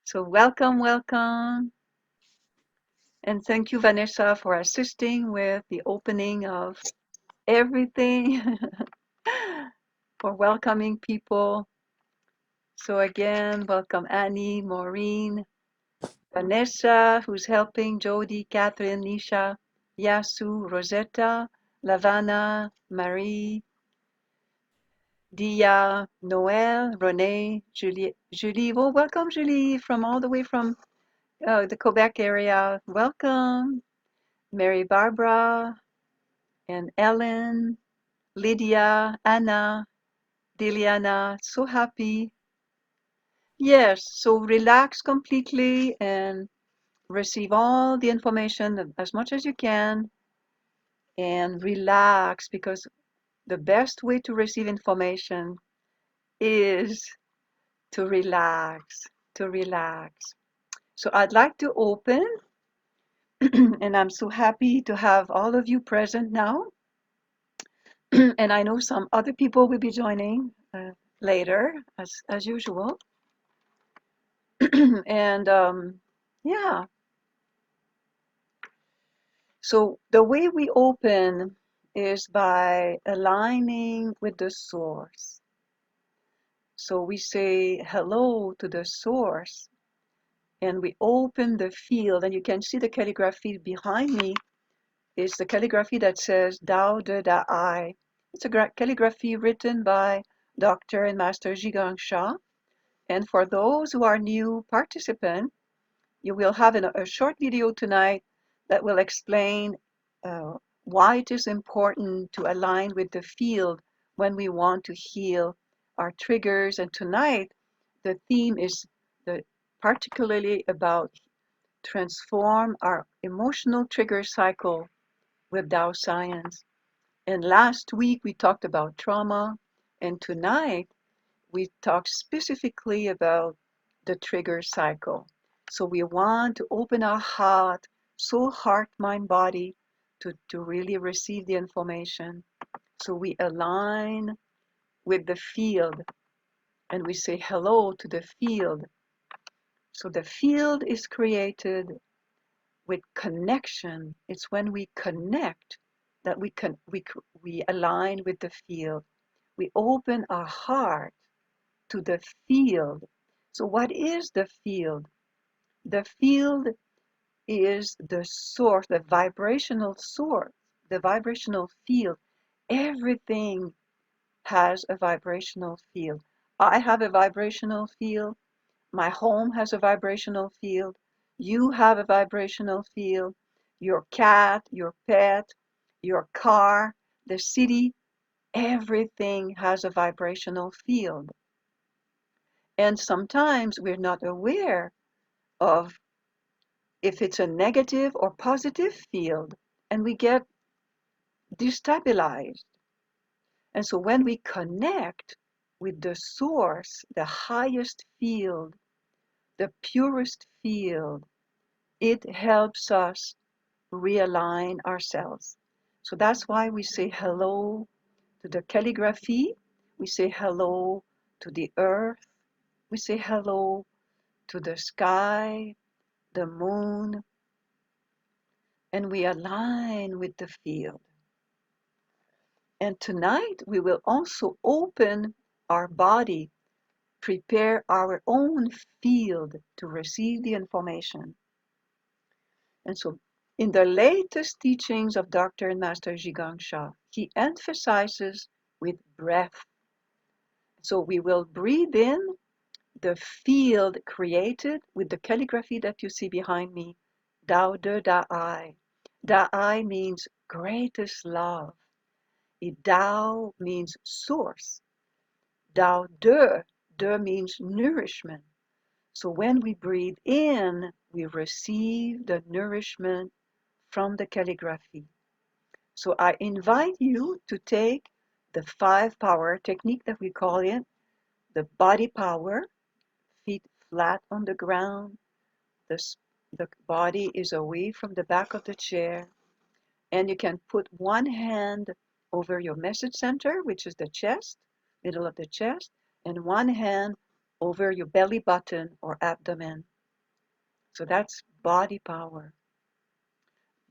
So welcome, welcome. And thank you, Vanessa, for assisting with the opening of everything, for welcoming people. So again, welcome Annie, Maureen, Vanessa, who's helping, Jody, Catherine, Nisha, Yasu, Rosetta, Lavana, Marie, Dia, Noel, Renee, Julie. Well, welcome, Julie, from all the way from the Quebec area. Welcome. Mary Barbara and Ellen, Lydia, Anna, Diliana, so happy. Yes, so relax completely and receive all the information as much as you can and relax because the best way to receive information is to relax, to relax. So I'd like to open, and I'm so happy to have all of you present now. And I know some other people will be joining later, as usual. And yeah, so the way we open is by aligning with the source. So we say hello to the source and we open the field, and you can see the calligraphy behind me is the calligraphy that says Dao De Da I. It's a calligraphy written by Dr. and Master Zhigang Sha. And for those who are new participants, you will have a short video tonight that will explain uh, why it is important to align with the field when we want to heal our triggers. And tonight, the theme is particularly about transform our emotional trigger cycle with Tao science. And last week we talked about trauma, and tonight we talked specifically about the trigger cycle. So we want to open our heart, soul, heart, mind, body to really receive the information. So we align with the field and we say hello to the field. So the field is created with connection. It's when we connect that we align with the field. We open our heart to the field. So what is the field? The field is the source, the vibrational source, the vibrational field. Everything has a vibrational field. I have a vibrational field. My home has a vibrational field. You have a vibrational field. Your cat, your pet, your car, the city, everything has a vibrational field. And sometimes we're not aware of if it's a negative or positive field, and we get destabilized. And so when we connect with the source, the highest field, the purest field, it helps us realign ourselves. So that's why we say hello to the calligraphy, we say hello to the earth, we say hello to the sky, the moon, and we align with the field. And tonight we will also open our body, prepare our own field to receive the information. And so in the latest teachings of Dr. and Master Zhigang Sha, he emphasizes with breath. So we will breathe in the field created with the calligraphy that you see behind me, Dao De Da I. Da I means greatest love. Dao means source. Dao De means nourishment. So when we breathe in, we receive the nourishment from the calligraphy. So I invite you to take the 5 power technique that we call it, the body power, feet flat on the ground, the, the body is away from the back of the chair, and you can put one hand over your message center, which is the chest, middle of the chest, and one hand over your belly button or abdomen. So that's body power.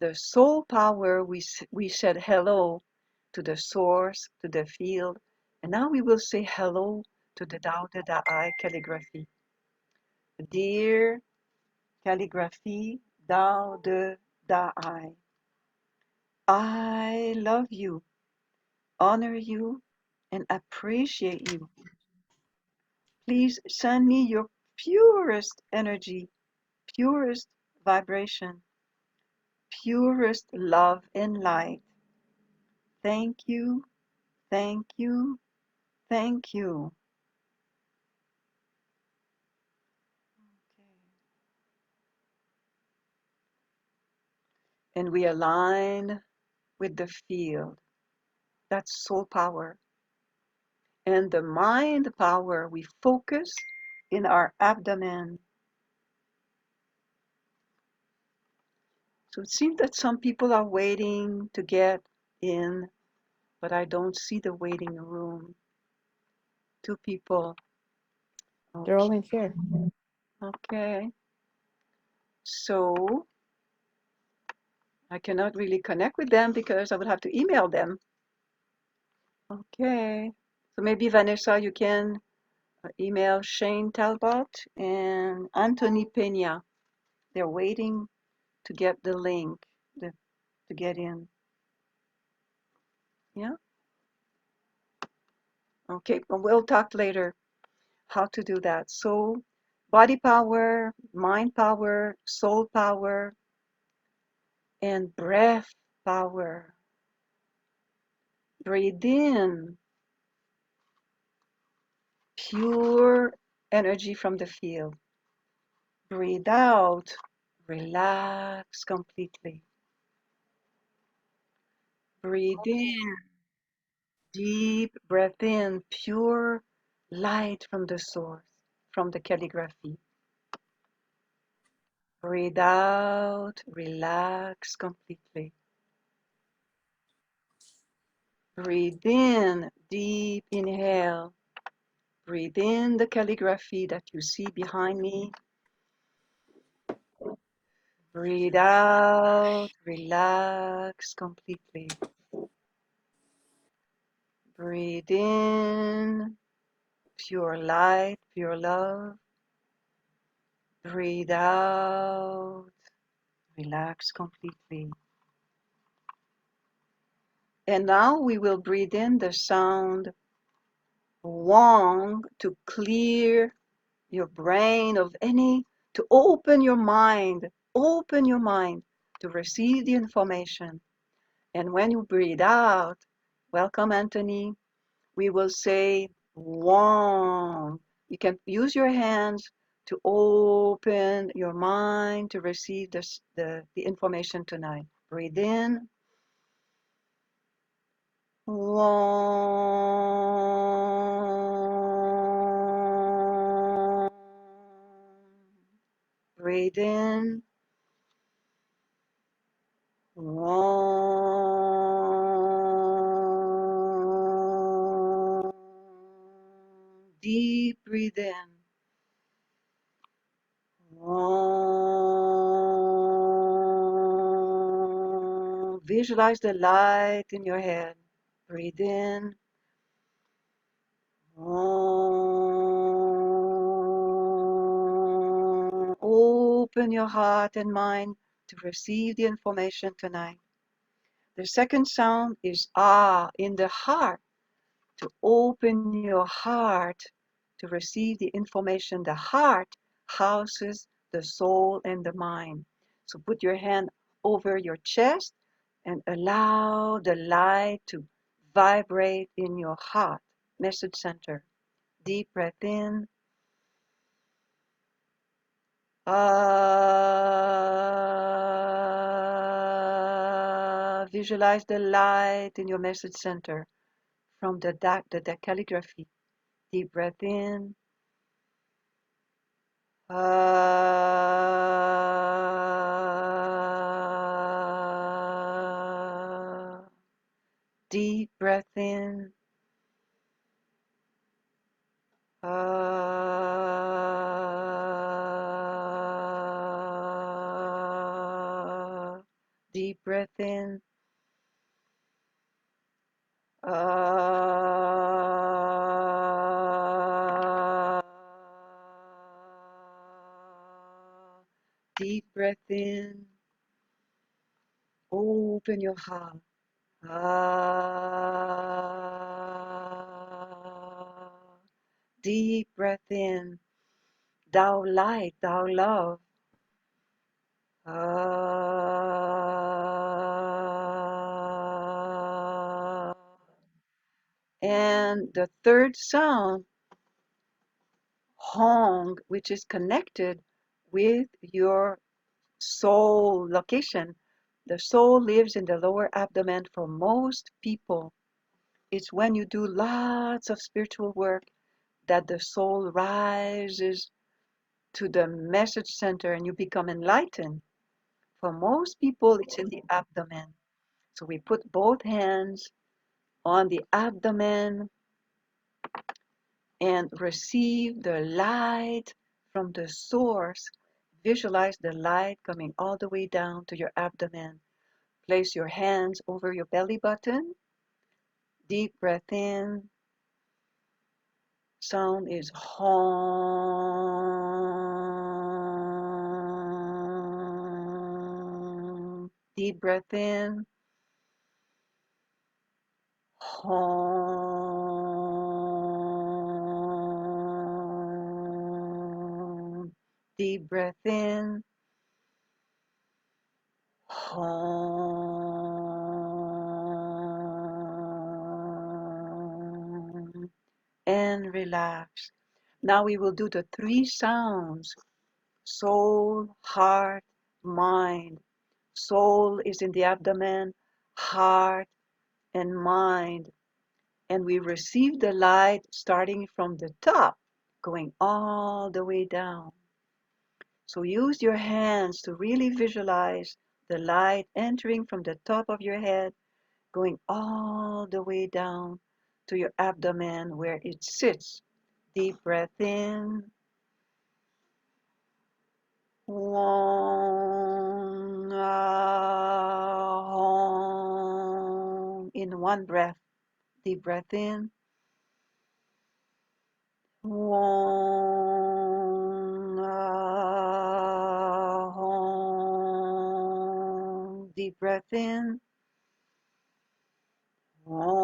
The soul power, we said hello to the source, to the field, and now we will say hello to the Tao Te Da'ai calligraphy. Dear calligraphy, Tao Te Da'ai, I love you, honor you, and appreciate you. Please send me your purest energy, purest vibration, purest love and light. Thank you, thank you, thank you. And we align with the field. That's soul power. And the mind power, we focus in our abdomen. So it seems that some people are waiting to get in, but I don't see the waiting room. Two people. They're all Okay. in here. Okay. So I cannot really connect with them because I would have to email them. Okay. So maybe Vanessa, you can email Shane Talbot and Anthony Pena. They're waiting to get the link to get in. Yeah. Okay. Well, we'll talk later how to do that. So body power, mind power, soul power, and breath power. Breathe in pure energy from the field. Breathe out, relax completely. Breathe in, deep breath in, pure light from the source, from the calligraphy. Breathe out, relax completely. Breathe in, deep inhale. Breathe in the calligraphy that you see behind me. Breathe out, relax completely. Breathe in, pure light, pure love. Breathe out, relax completely. And now we will breathe in the sound Wong to clear your brain of any, to open your mind to receive the information. And when you breathe out, welcome Anthony, we will say Wong. You can use your hands to open your mind to receive the information tonight. Breathe in. Wong. Breathe in. Wong. Deep breathe in. Wong. Visualize the light in your head. Breathe in. Wong. Open your heart and mind to receive the information tonight. The second sound is ah in the heart, to open your heart to receive the information. The heart houses the soul and the mind. So put your hand over your chest and allow the light to vibrate in your heart, message center. Deep breath in. Ah, visualize the light in your message center from the calligraphy. Deep breath in. Deep breath in. Deep breath in. Ah. Deep breath in. Open your heart. Ah. Deep breath in. Thou light, thou love. Ah. And the third sound, Hong, which is connected with your soul location. The soul lives in the lower abdomen for most people. It's when you do lots of spiritual work that the soul rises to the message center and you become enlightened. For most people, it's in the abdomen. So we put both hands on the abdomen and receive the light from the source. Visualize the light coming all the way down to your abdomen. Place your hands over your belly button. Deep breath in. Sound is Hong. Deep breath in. Hong. Deep breath in. Hong. And relax. Now we will do the three sounds: soul, heart, mind. Soul is in the abdomen, heart, and mind. And we receive the light starting from the top, going all the way down. So use your hands to really visualize the light entering from the top of your head, going all the way down to your abdomen where it sits. Deep breath in. Wong, ah, Hong. In one breath. Deep breath in. Wong, ah, Hong. Deep breath in. Wong,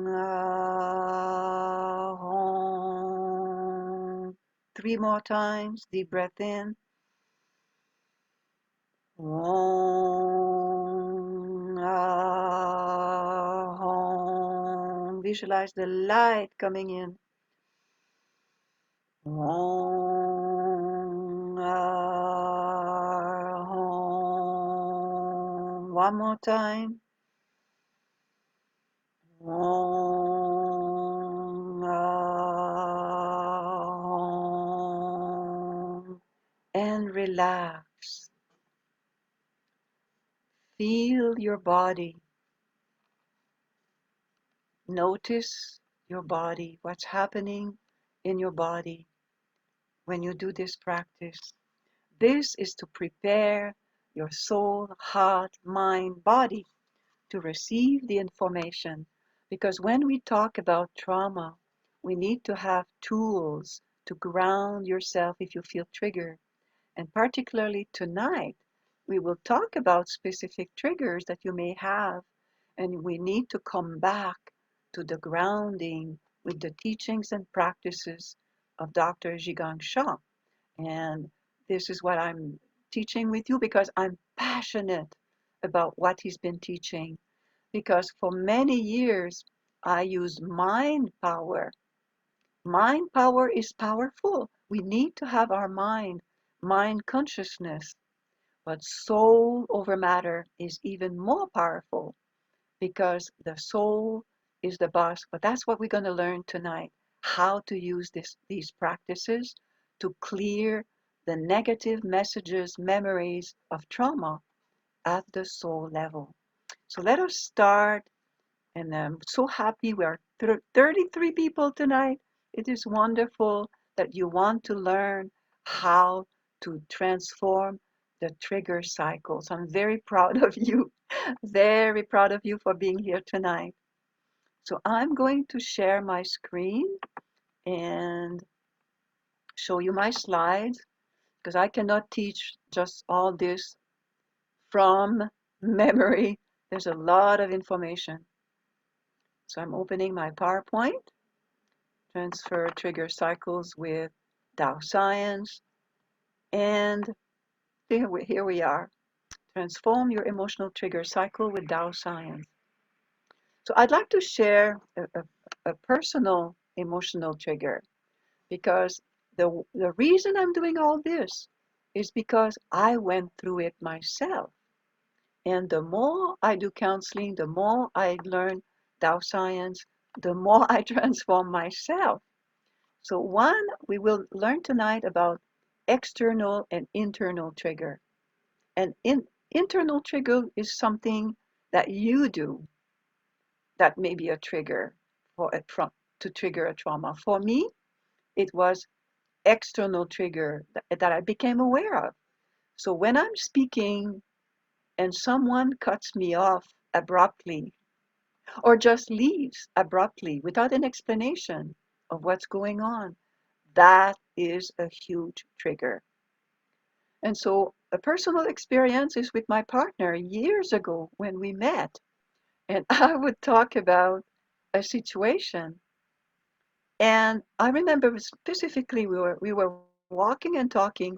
ah, Hong. Three more times. Deep breath in. Om, Ahom. Visualize the light coming in. Om, Ahom. One more time. Om, Ahom. And relax. Feel your body. Notice your body, what's happening in your body when you do this practice. This is to prepare your soul, heart, mind, body to receive the information. Because when we talk about trauma, we need to have tools to ground yourself if you feel triggered. And particularly tonight, we will talk about specific triggers that you may have, and we need to come back to the grounding with the teachings and practices of Dr. Zhigang Shah. And this is what I'm teaching with you because I'm passionate about what he's been teaching. Because for many years, I used mind power. Mind power is powerful. We need to have our mind consciousness. But soul over matter is even more powerful because the soul is the boss. But that's what we're going to learn tonight, how to use these practices to clear the negative messages, memories of trauma at the soul level. So let us start. And I'm so happy we are 33 people tonight. It is wonderful that you want to learn how to transform the trigger cycles. I'm very proud of you, very proud of you for being here tonight. So I'm going to share my screen and show you my slides because I cannot teach just all this from memory. There's a lot of information. So I'm opening my PowerPoint, transfer trigger cycles with Tao Science, and here we are. Transform your emotional trigger cycle with Tao Science. So I'd like to share a personal emotional trigger because the reason I'm doing all this is because I went through it myself. And the more I do counseling, the more I learn Tao Science, the more I transform myself. So we will learn tonight about external and internal trigger. And internal trigger is something that you do that may be a trigger to trigger a trauma. For me, it was external trigger that I became aware of. So when I'm speaking and someone cuts me off abruptly or just leaves abruptly without an explanation of what's going on, that is a huge trigger. And so a personal experience is with my partner years ago when we met. And I would talk about a situation. And I remember specifically we were walking and talking,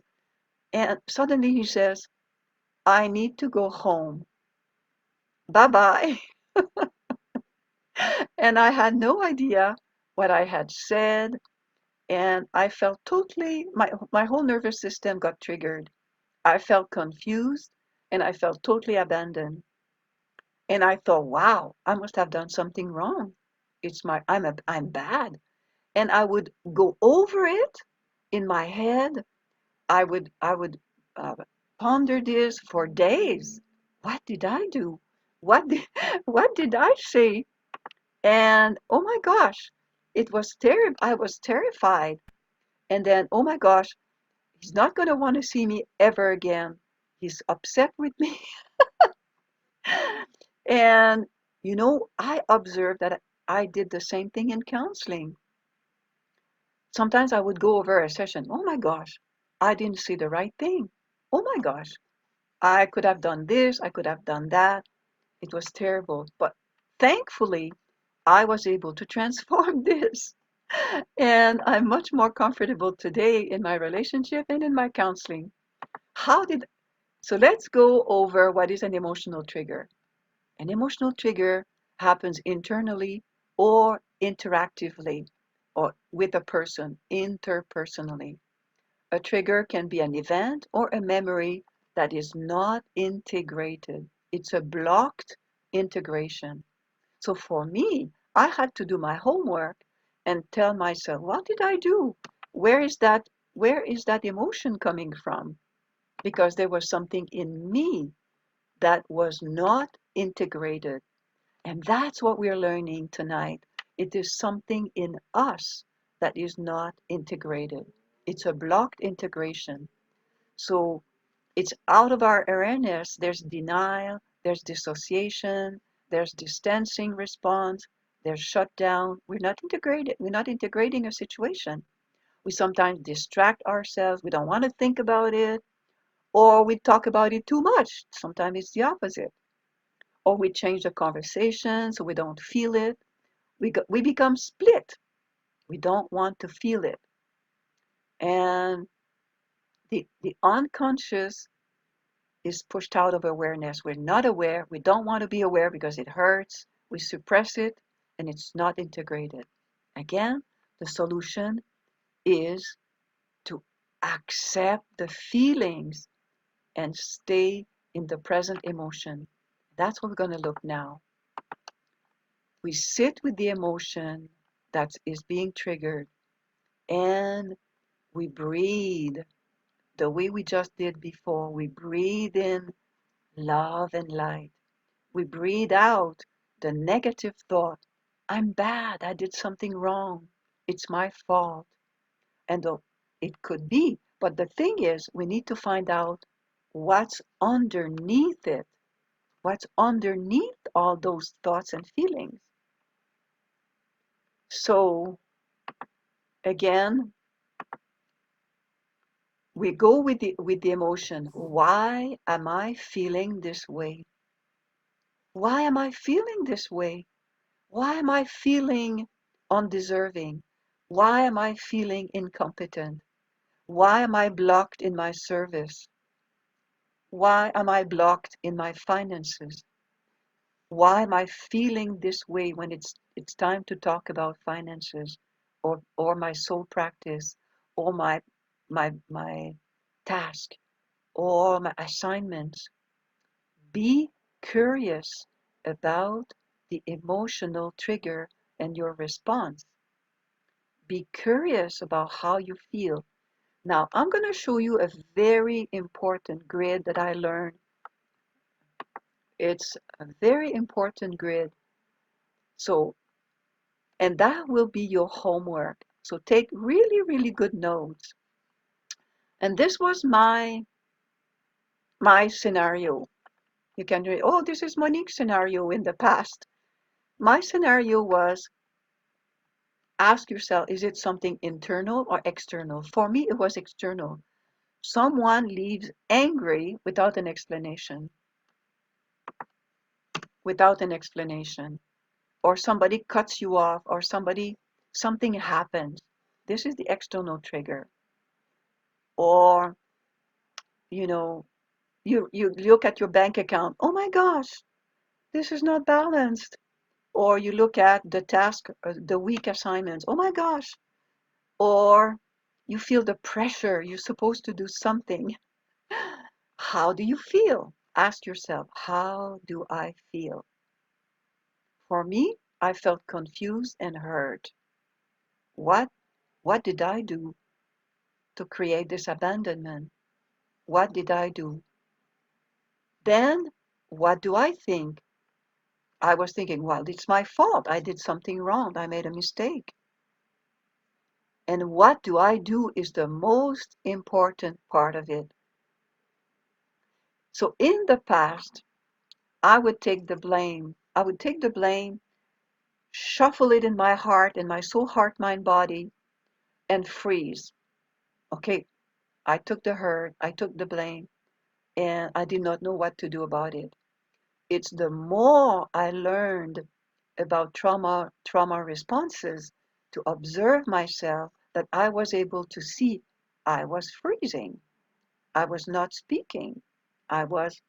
and suddenly he says, I need to go home. Bye bye. And I had no idea what I had said. And I felt totally, my whole nervous system got triggered. I felt confused and I felt totally abandoned. And I thought, wow, I must have done something wrong. I'm bad. And I would go over it in my head. I would uh, ponder this for days. What did I do? What did, what did I say? And oh my gosh, it was terrible. I was terrified. And then, oh my gosh, he's not going to want to see me ever again. He's upset with me. And, I observed that I did the same thing in counseling. Sometimes I would go over a session. Oh my gosh, I didn't see the right thing. Oh my gosh, I could have done this, I could have done that. It was terrible. But thankfully, I was able to transform this. And I'm much more comfortable today in my relationship and in my counseling. So let's go over what is an emotional trigger. An emotional trigger happens internally or interactively or with a person, interpersonally. A trigger can be an event or a memory that is not integrated. It's a blocked integration. So for me, I had to do my homework and tell myself, what did I do? Where is that where is that emotion coming from? Because there was something in me that was not integrated. And that's what we're learning tonight. It is something in us that is not integrated. It's a blocked integration. So it's out of our awareness. There's denial, there's dissociation, there's distancing response, there's shutdown. We're not integrated. We're not integrating a situation. We sometimes distract ourselves. We don't want to think about it, or we talk about it too much. Sometimes it's the opposite. Or we change the conversation so we don't feel it. We become split. We don't want to feel it. And the unconscious is pushed out of awareness. We're not aware. We don't want to be aware because it hurts. We suppress it and it's not integrated. Again, the solution is to accept the feelings and stay in the present emotion. That's what we're going to look now. We sit with the emotion that is being triggered and we breathe the way we just did before. We breathe in love and light. We breathe out the negative thought. I'm bad. I did something wrong. It's my fault. And it could be. But the thing is, we need to find out what's underneath it, what's underneath all those thoughts and feelings. So again, we go with the emotion. Why am I feeling this way? Why am I feeling this way? Why am I feeling undeserving? Why am I feeling incompetent? Why am I blocked in my service? Why am I blocked in my finances? Why am I feeling this way when it's time to talk about finances or my soul practice or my task or my assignments? Be curious about the emotional trigger and your response. Be curious about how you feel. Now, I'm going to show you a very important grid that I learned. It's a very important grid. So, and that will be your homework. So take really, really good notes. And this was my scenario. You can read, oh, this is Monique's scenario in the past. My scenario was, ask yourself, is it something internal or external? For me, it was external. Someone leaves angry without an explanation. Without an explanation. Or somebody cuts you off, or something happens. This is the external trigger. Or, you know, you look at your bank account. Oh my gosh, this is not balanced. Or you look at the task, the week assignments. Oh my gosh. Or you feel the pressure. You're supposed to do something. How do you feel? Ask yourself, how do I feel? For me, I felt confused and hurt. What what did I do to create this abandonment? What did I do? Then, what do I think? I was thinking, well, it's my fault. I did something wrong. I made a mistake. And what do I do is the most important part of it. So in the past, I would take the blame. I would take the blame, shuffle it in my heart, in my soul, heart, mind, body, and freeze. Okay, I took the hurt, I took the blame, and I did not know what to do about it. It's the more I learned about trauma responses to observe myself that I was able to see I was freezing. I was not speaking. I was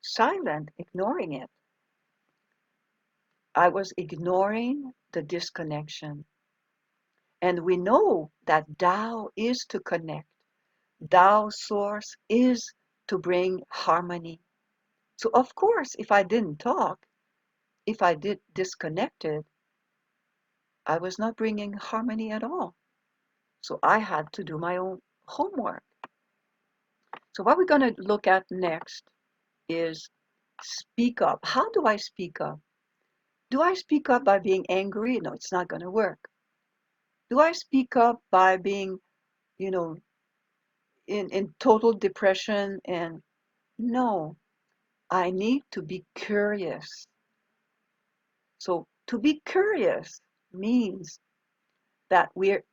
silent, ignoring it. I was ignoring the disconnection. And we know that Tao is to connect. Tao source is to bring harmony. So of course, if I didn't talk, if I did disconnected, I was not bringing harmony at all. So I had to do my own homework. So what we're going to look at next is speak up. How do I speak up? Do I speak up by being angry? No, it's not going to work. Do I speak up by being, you know, in total depression? And no, I need to be curious. So to be curious means that we're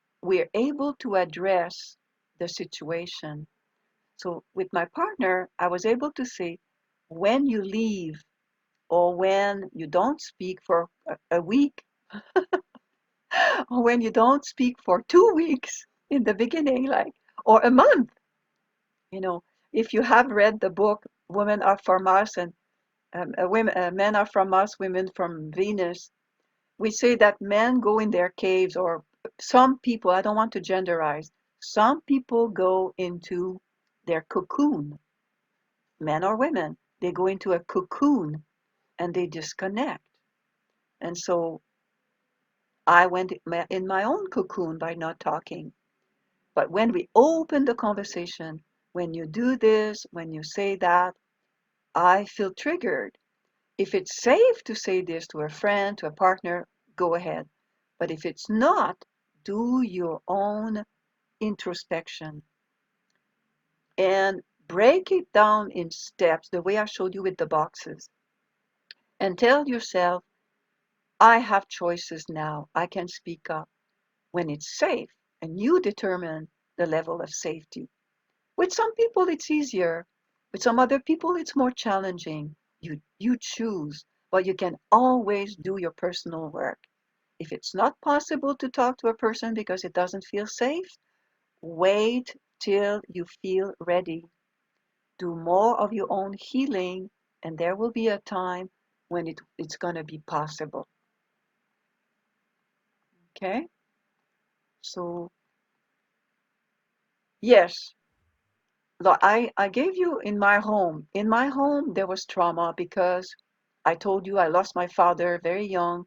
able to address the situation. So with my partner, I was able to say, when you leave or when you don't speak for a week or when you don't speak for 2 weeks in the beginning, like, or a month, you know, if you have read the book Women Are From Us and Men Are From Us, Women from Venus, we say that men go in their caves, or some people, I don't want to genderize, some people go into their cocoon, men or women, they go into a cocoon and they disconnect. And so I went in my own cocoon by not talking. But when we open the conversation, when you do this, when you say that, I feel triggered. If it's safe to say this to a friend, to a partner, go ahead. But if it's not, do your own introspection. And break it down in steps, the way I showed you with the boxes, and tell yourself, I have choices now. I can speak up when it's safe, and you determine the level of safety. With some people, it's easier. With some other people, it's more challenging. You choose, but you can always do your personal work. If it's not possible to talk to a person because it doesn't feel safe, wait till you feel ready. Do more of your own healing, and there will be a time when it's going to be possible. Okay? So, yes, I gave you in my home. In my home, there was trauma because I told you I lost my father very young,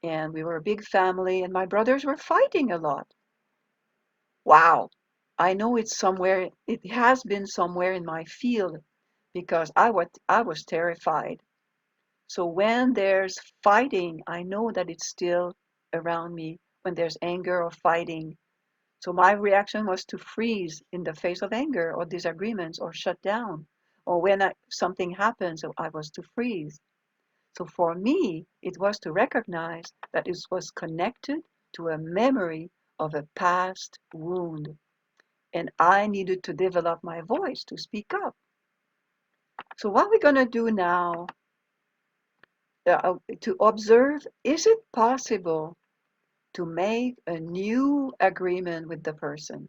and we were a big family, and my brothers were fighting a lot. Wow. I know it's somewhere, it has been somewhere in my field because I was terrified. So when there's fighting, I know that it's still around me when there's anger or fighting. So my reaction was to freeze in the face of anger or disagreements or shut down. Or when something happens, so I was to freeze. So for me, it was to recognize that it was connected to a memory of a past wound. And I needed to develop my voice to speak up. So what we're going to do now to observe, is it possible to make a new agreement with the person?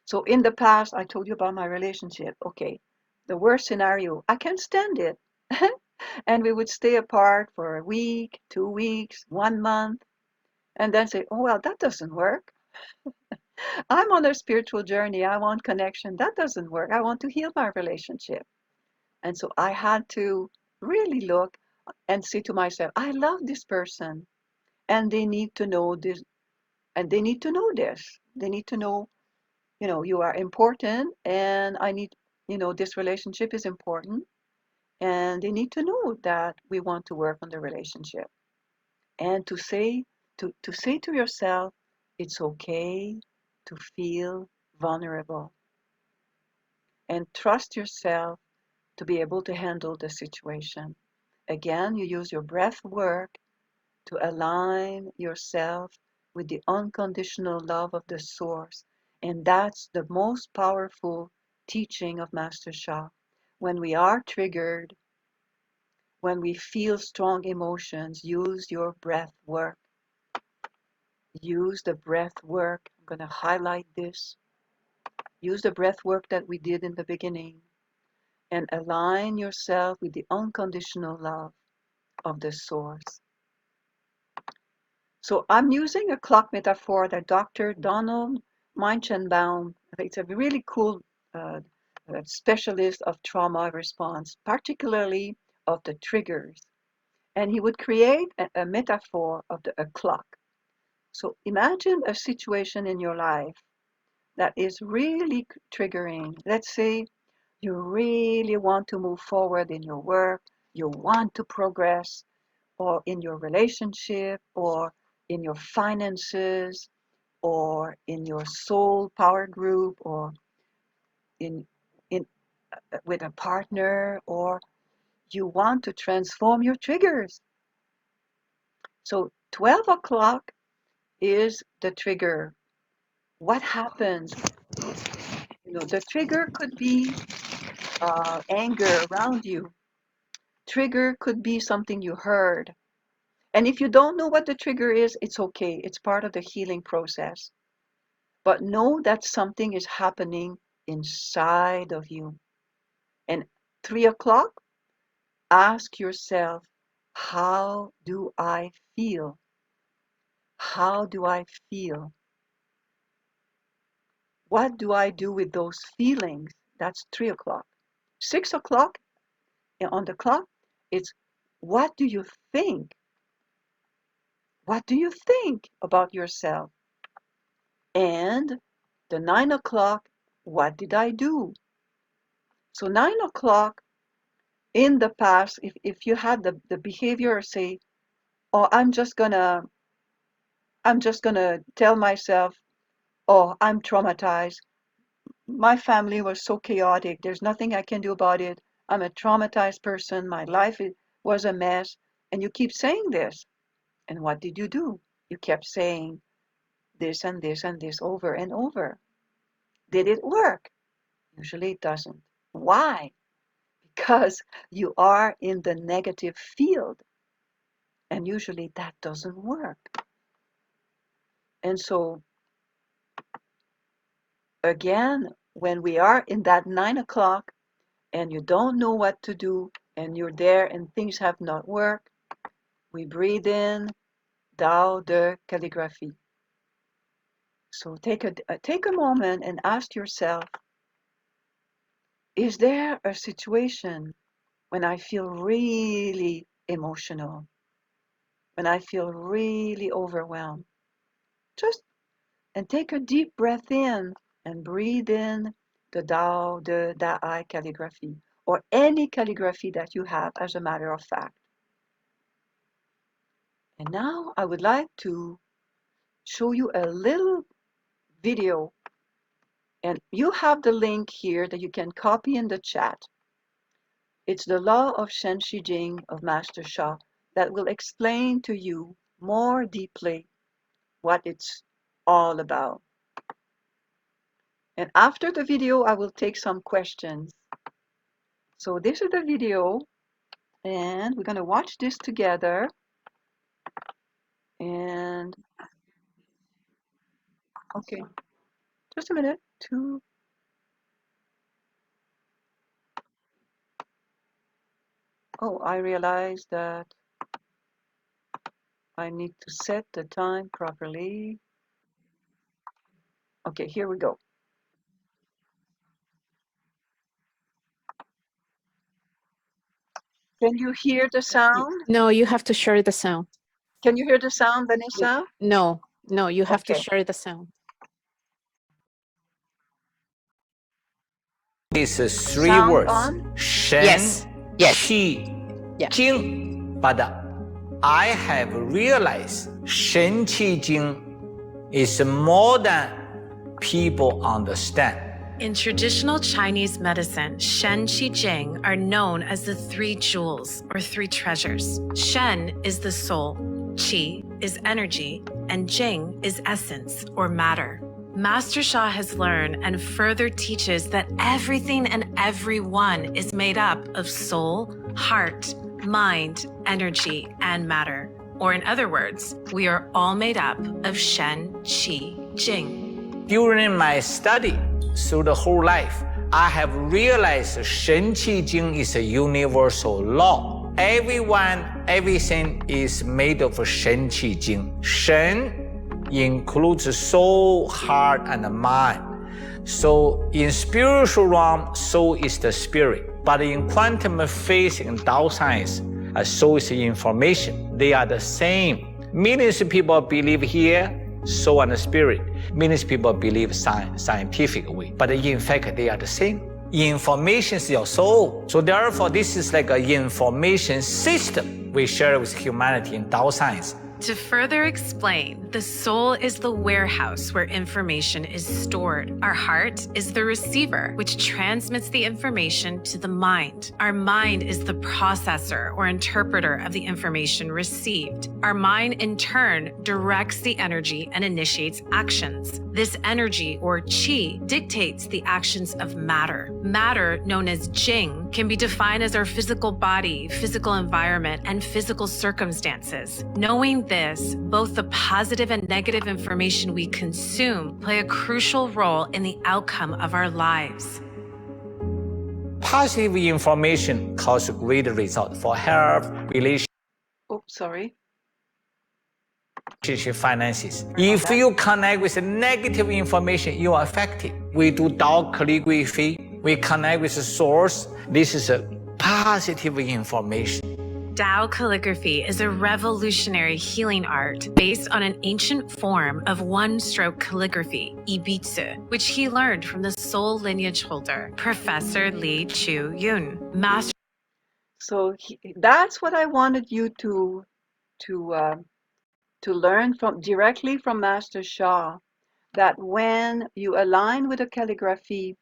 So in the past, I told you about my relationship. Okay, the worst scenario, I can stand it. And we would stay apart for a week, 2 weeks, 1 month, and then say, oh, well, that doesn't work. I'm on a spiritual journey. I want connection. That doesn't work. I want to heal my relationship. And so I had to really look and say to myself, I love this person, and they need to know this, and they need to know this. They need to know, you are important, and I need, this relationship is important, and they need to know that we want to work on the relationship. And to say to yourself, it's okay to feel vulnerable, and trust yourself to be able to handle the situation. Again, you use your breath work to align yourself with the unconditional love of the source. And that's the most powerful teaching of Master Sha. When we are triggered, when we feel strong emotions, use your breath work. Use the breath work. I'm going to highlight this. Use the breath work that we did in the beginning and align yourself with the unconditional love of the source. So I'm using a clock metaphor that Dr. Donald Menchenbaum, it's a really cool uh, specialist of trauma response, particularly of the triggers. And he would create a metaphor of a clock. So imagine a situation in your life that is really triggering. Let's say you really want to move forward in your work, you want to progress, or in your relationship, or in your finances, or in your soul power group, or in in with a partner, or you want to transform your triggers. So 12 o'clock is the trigger. What happens? The trigger could be anger around you. Trigger could be something you heard. And if you don't know what the trigger is, it's okay. It's part of the healing process. But know that something is happening inside of you. And 3 o'clock, ask yourself, how do I feel? How do I feel? What do I do with those feelings? That's 3 o'clock. 6 o'clock on the clock, it's what do you think? What do you think about yourself? And the 9 o'clock, what did I do? So 9 o'clock in the past, if you had the behavior, say, oh, I'm just gonna tell myself, oh, I'm traumatized. my family was so chaotic. There's nothing I can do about it. I'm a traumatized person. My life was a mess. And you keep saying this. And what did you do? You kept saying this and this and this over and over. Did it work? Usually it doesn't. Why? Because you are in the negative field. And usually that doesn't work. And so, again, when we are in that 9 o'clock and you don't know what to do and you're there and things have not worked, we breathe in Tao de Calligraphy. So take a moment and ask yourself, is there a situation when I feel really emotional, when I feel really overwhelmed? And take a deep breath in and breathe in the Tao de Da'ai calligraphy, or any calligraphy that you have, as a matter of fact. And now I would like to show you a little video, and you have the link here that you can copy in the chat. It's the law of Shen Qi Jing of Master Sha that will explain to you more deeply what it's all about. And after the video, I will take some questions. So this is the video, and we're going to watch this together. And okay, just a minute. Oh, I realized that I need to set the time properly. Okay, here we go. Can you hear the sound? No, you have to share the sound. Can you hear the sound, Vanessa? No, you have to Okay. share the sound. These three Sound words, on? Shen, Yes. Qi, Yeah. Jing. But I have realized Shen, Qi, Jing is more than people understand. In traditional Chinese medicine, Shen, Qi, Jing are known as the three jewels or three treasures. Shen is the soul, Qi is energy, and Jing is essence or matter. Master Sha has learned and further teaches that everything and everyone is made up of soul, heart, mind, energy, and matter. Or in other words, we are all made up of Shen, Qi, Jing. During my study through the whole life, I have realized Shen, Qi, Jing is a universal law. Everyone, everything is made of Shen, Qi, Jing. Shen includes soul, heart, and mind. So in spiritual realm, soul is the spirit. But in quantum physics and Tao science, soul is information. They are the same. Millions of people believe here, soul and spirit. Millions of people believe scientific way. But in fact, they are the same. Information is your soul. So therefore, this is like an information system we share with humanity in Tao science. To further explain, the soul is the warehouse where information is stored. Our heart is the receiver, which transmits the information to the mind. Our mind is the processor or interpreter of the information received. Our mind, in turn, directs the energy and initiates actions. This energy, or qi, dictates the actions of matter. Matter, known as Jing, can be defined as our physical body, physical environment, and physical circumstances. Knowing this, both the positive and negative information we consume play a crucial role in the outcome of our lives. Positive information causes great result for health, relationship, finances. If you connect with negative information, you are affected. We do Tao calligraphy. We connect with the source. This is a positive information. Tao calligraphy is a revolutionary healing art based on an ancient form of one-stroke calligraphy, Ibitsu, which he learned from the soul lineage holder, Professor Li Chu Yun. So that's what I wanted you to learn directly from Master Sha, that when you align with the calligraphy,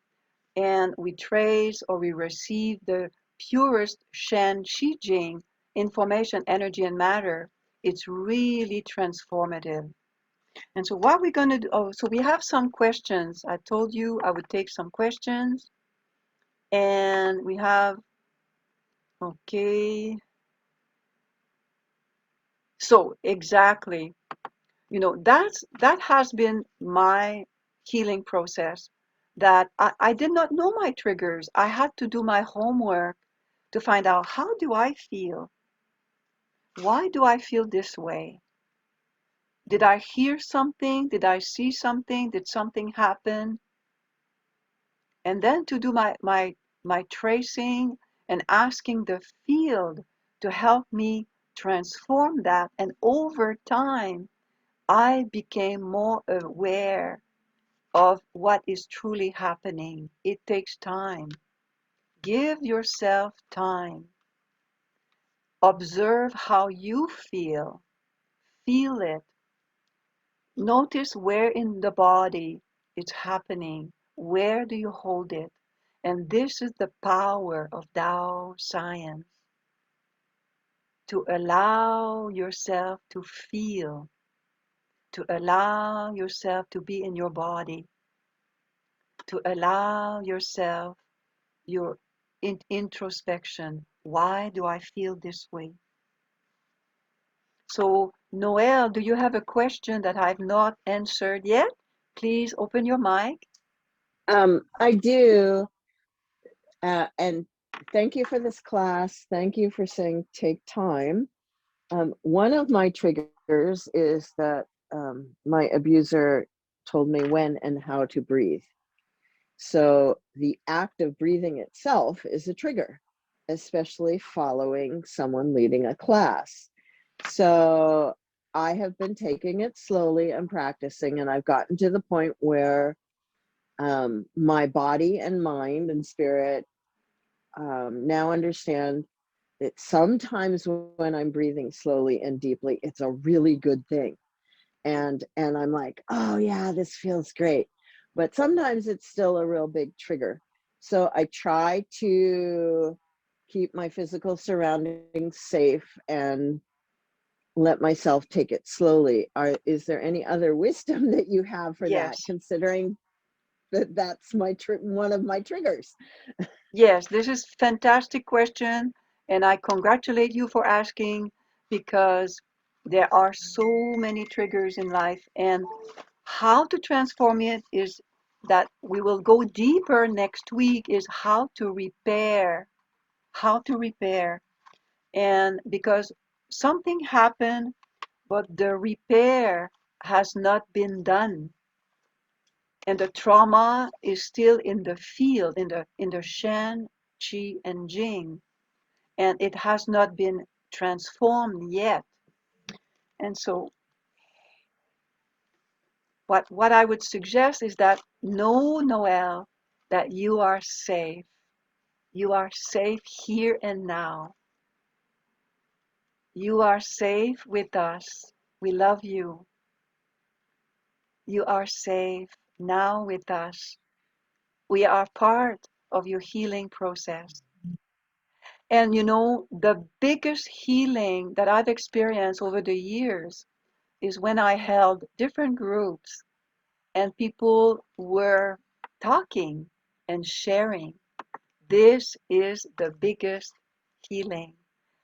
and we trace or we receive the purest Shen Qi Jing information, energy, and matter, it's really transformative. And so what we're going to do, so we have some questions. I told you I would take some questions. And we have, okay. So exactly, that has been my healing process, that I did not know my triggers. I had to do my homework to find out, how do I feel? Why do I feel this way? Did I hear something? Did I see something? Did something happen? And then to do my tracing and asking the field to help me transform that. And over time, I became more aware of what is truly happening. It takes time. Give yourself time. Observe how you feel. Feel it. Notice where in the body it's happening. Where do you hold it? And this is the power of Tao science. To allow yourself to feel. To allow yourself to be in your body. To allow yourself your introspection. Why do I feel this way? So, Noel, do you have a question that I've not answered yet? Please open your mic. I do. And thank you for this class. Thank you for saying take time. One of my triggers is that my abuser told me when and how to breathe. So the act of breathing itself is a trigger, especially following someone leading a class. So I have been taking it slowly and practicing, and I've gotten to the point where my body and mind and spirit now understand that sometimes when I'm breathing slowly and deeply, it's a really good thing. And I'm like, oh yeah, this feels great. But sometimes it's still a real big trigger. So I try to keep my physical surroundings safe and let myself take it slowly. Is there any other wisdom that you have for that, Yes. considering that that's one of my triggers? Yes, this is a fantastic question, and I congratulate you for asking, because there are so many triggers in life, and how to transform it is that we will go deeper next week, is how to repair. And because something happened, but the repair has not been done. And the trauma is still in the field, in the Shen, Qi, and Jing, and it has not been transformed yet. And so what I would suggest is that know, Noel, that you are safe. You are safe here and now. You are safe with us. We love you. You are safe now with us. We are part of your healing process. And the biggest healing that I've experienced over the years is when I held different groups and people were talking and sharing. This is the biggest healing.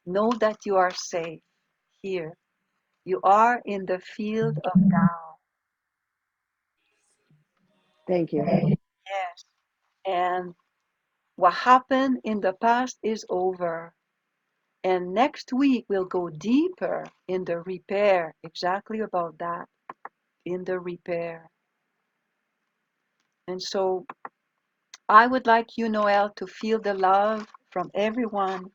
Know that you are safe here. You are in the field of Tao. Thank you. Yes. And what happened in the past is over. And next week we'll go deeper in the repair, exactly about that, in the repair. And so I would like you, Noel, to feel the love from everyone.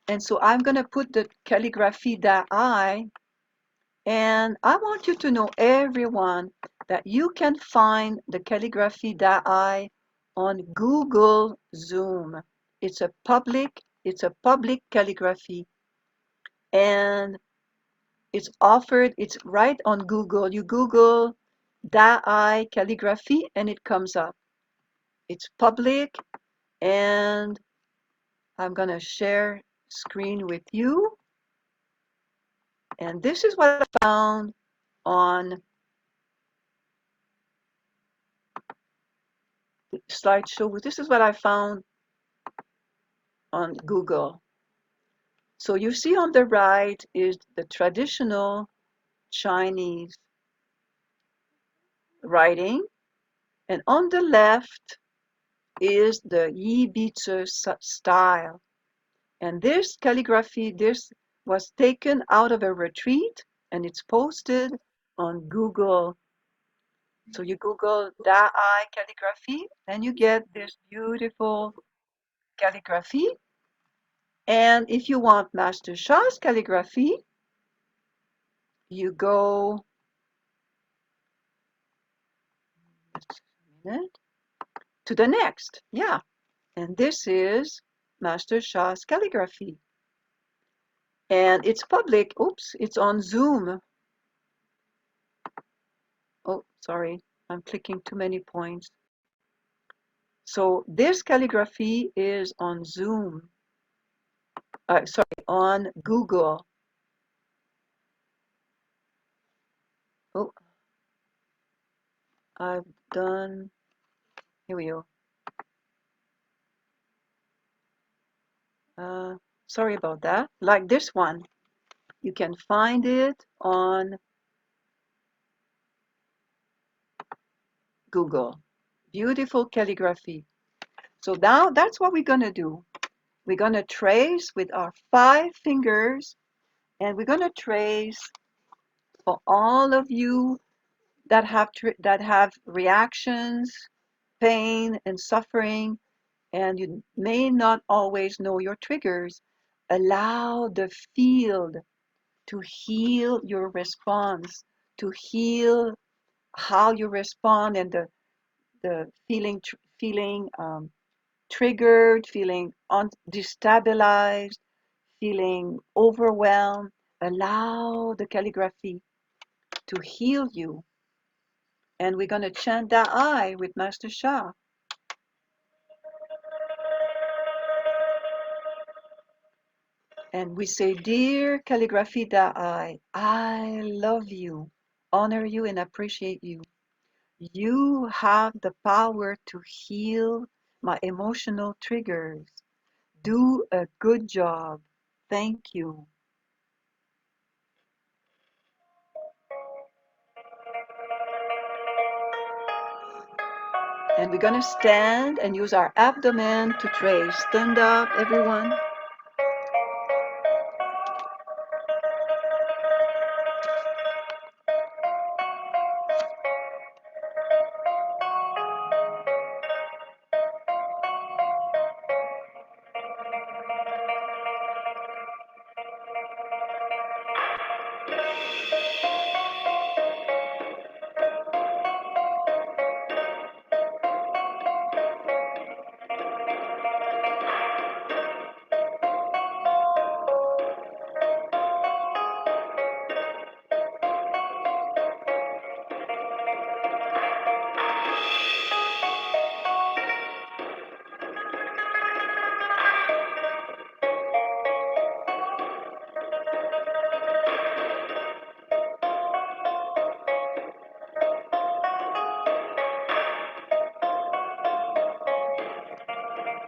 And so I'm going to put the calligraphy Da'ai, and I want you to know, everyone, that you can find the calligraphy Da'ai on Google Zoom. It's a public calligraphy, and it's offered, it's right on Google. You Google Da'ai calligraphy, and it comes up. It's public, and I'm going to share screen with you. And this is what I found on the slideshow. This is what I found on Google. So you see on the right is the traditional Chinese writing, and on the left is the Yi Bizi style. And this calligraphy, this was taken out of a retreat, and it's posted on Google. So you Google Da'ai calligraphy, and you get this beautiful calligraphy. And if you want Master Sha's calligraphy, you go to the next. Yeah. And this is Master Sha's calligraphy. And it's public. Oops, it's on Zoom. Oh, sorry, I'm clicking too many points. So this calligraphy is on Zoom. Sorry, on Google. Oh, I've done, here we go. Sorry about that. Like this one, you can find it on Google. Beautiful calligraphy. So now that's what we're going to do. We're going to trace with our 5 fingers, and we're going to trace for all of you that have reactions, pain, and suffering, and you may not always know your triggers. Allow the field to heal your response, to heal how you respond, and the feeling triggered, feeling destabilized, feeling overwhelmed. Allow the calligraphy to heal you. And we're going to chant Da'ai with Master Sha. And we say, Dear Calligraphy Da'ai, I love you, honor you, and appreciate you. You have the power to heal my emotional triggers. Do a good job. Thank you. And we're going to stand and use our abdomen to trace. Stand up, everyone.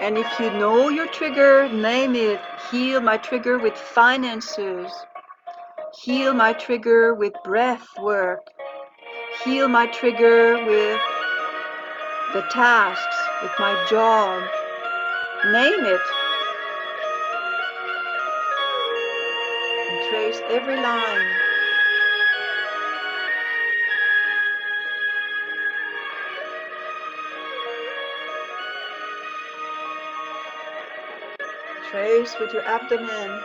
And if you know your trigger, name it. Heal my trigger with finances. Heal my trigger with breath work. Heal my trigger with the tasks, with my job. Name it. And trace every line. Trace with your abdomen.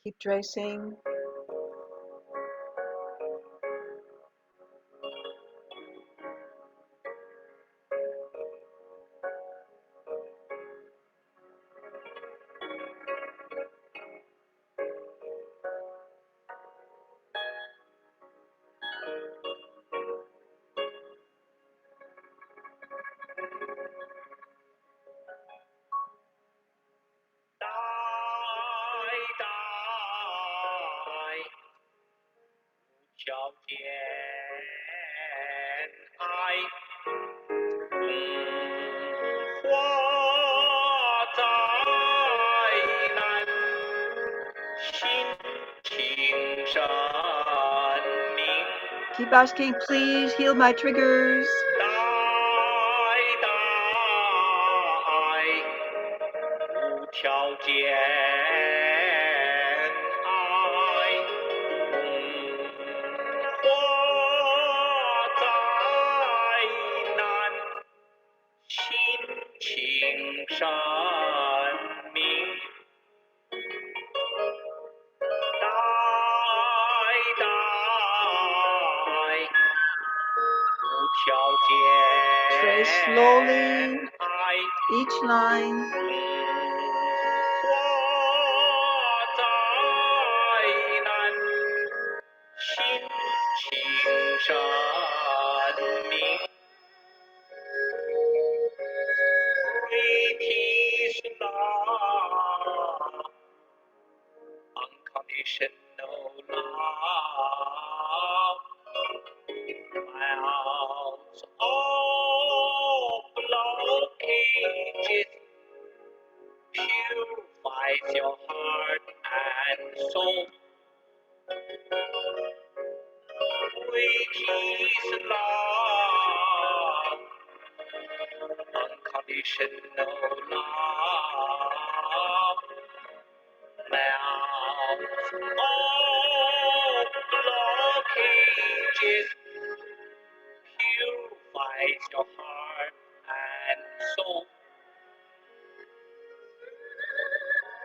Keep tracing. 爱，花在南，心情神明。 Keep asking, please heal my triggers. 大爱，无条件爱，花在南，心情神明。大爱，无条件 Trace slowly 爱。 each line. 花在南，心情神明。Peace love, unconditional love, melts all blockages, purifies your heart and soul. Peace love, unconditional love, melts all blockages, purifies your heart and soul.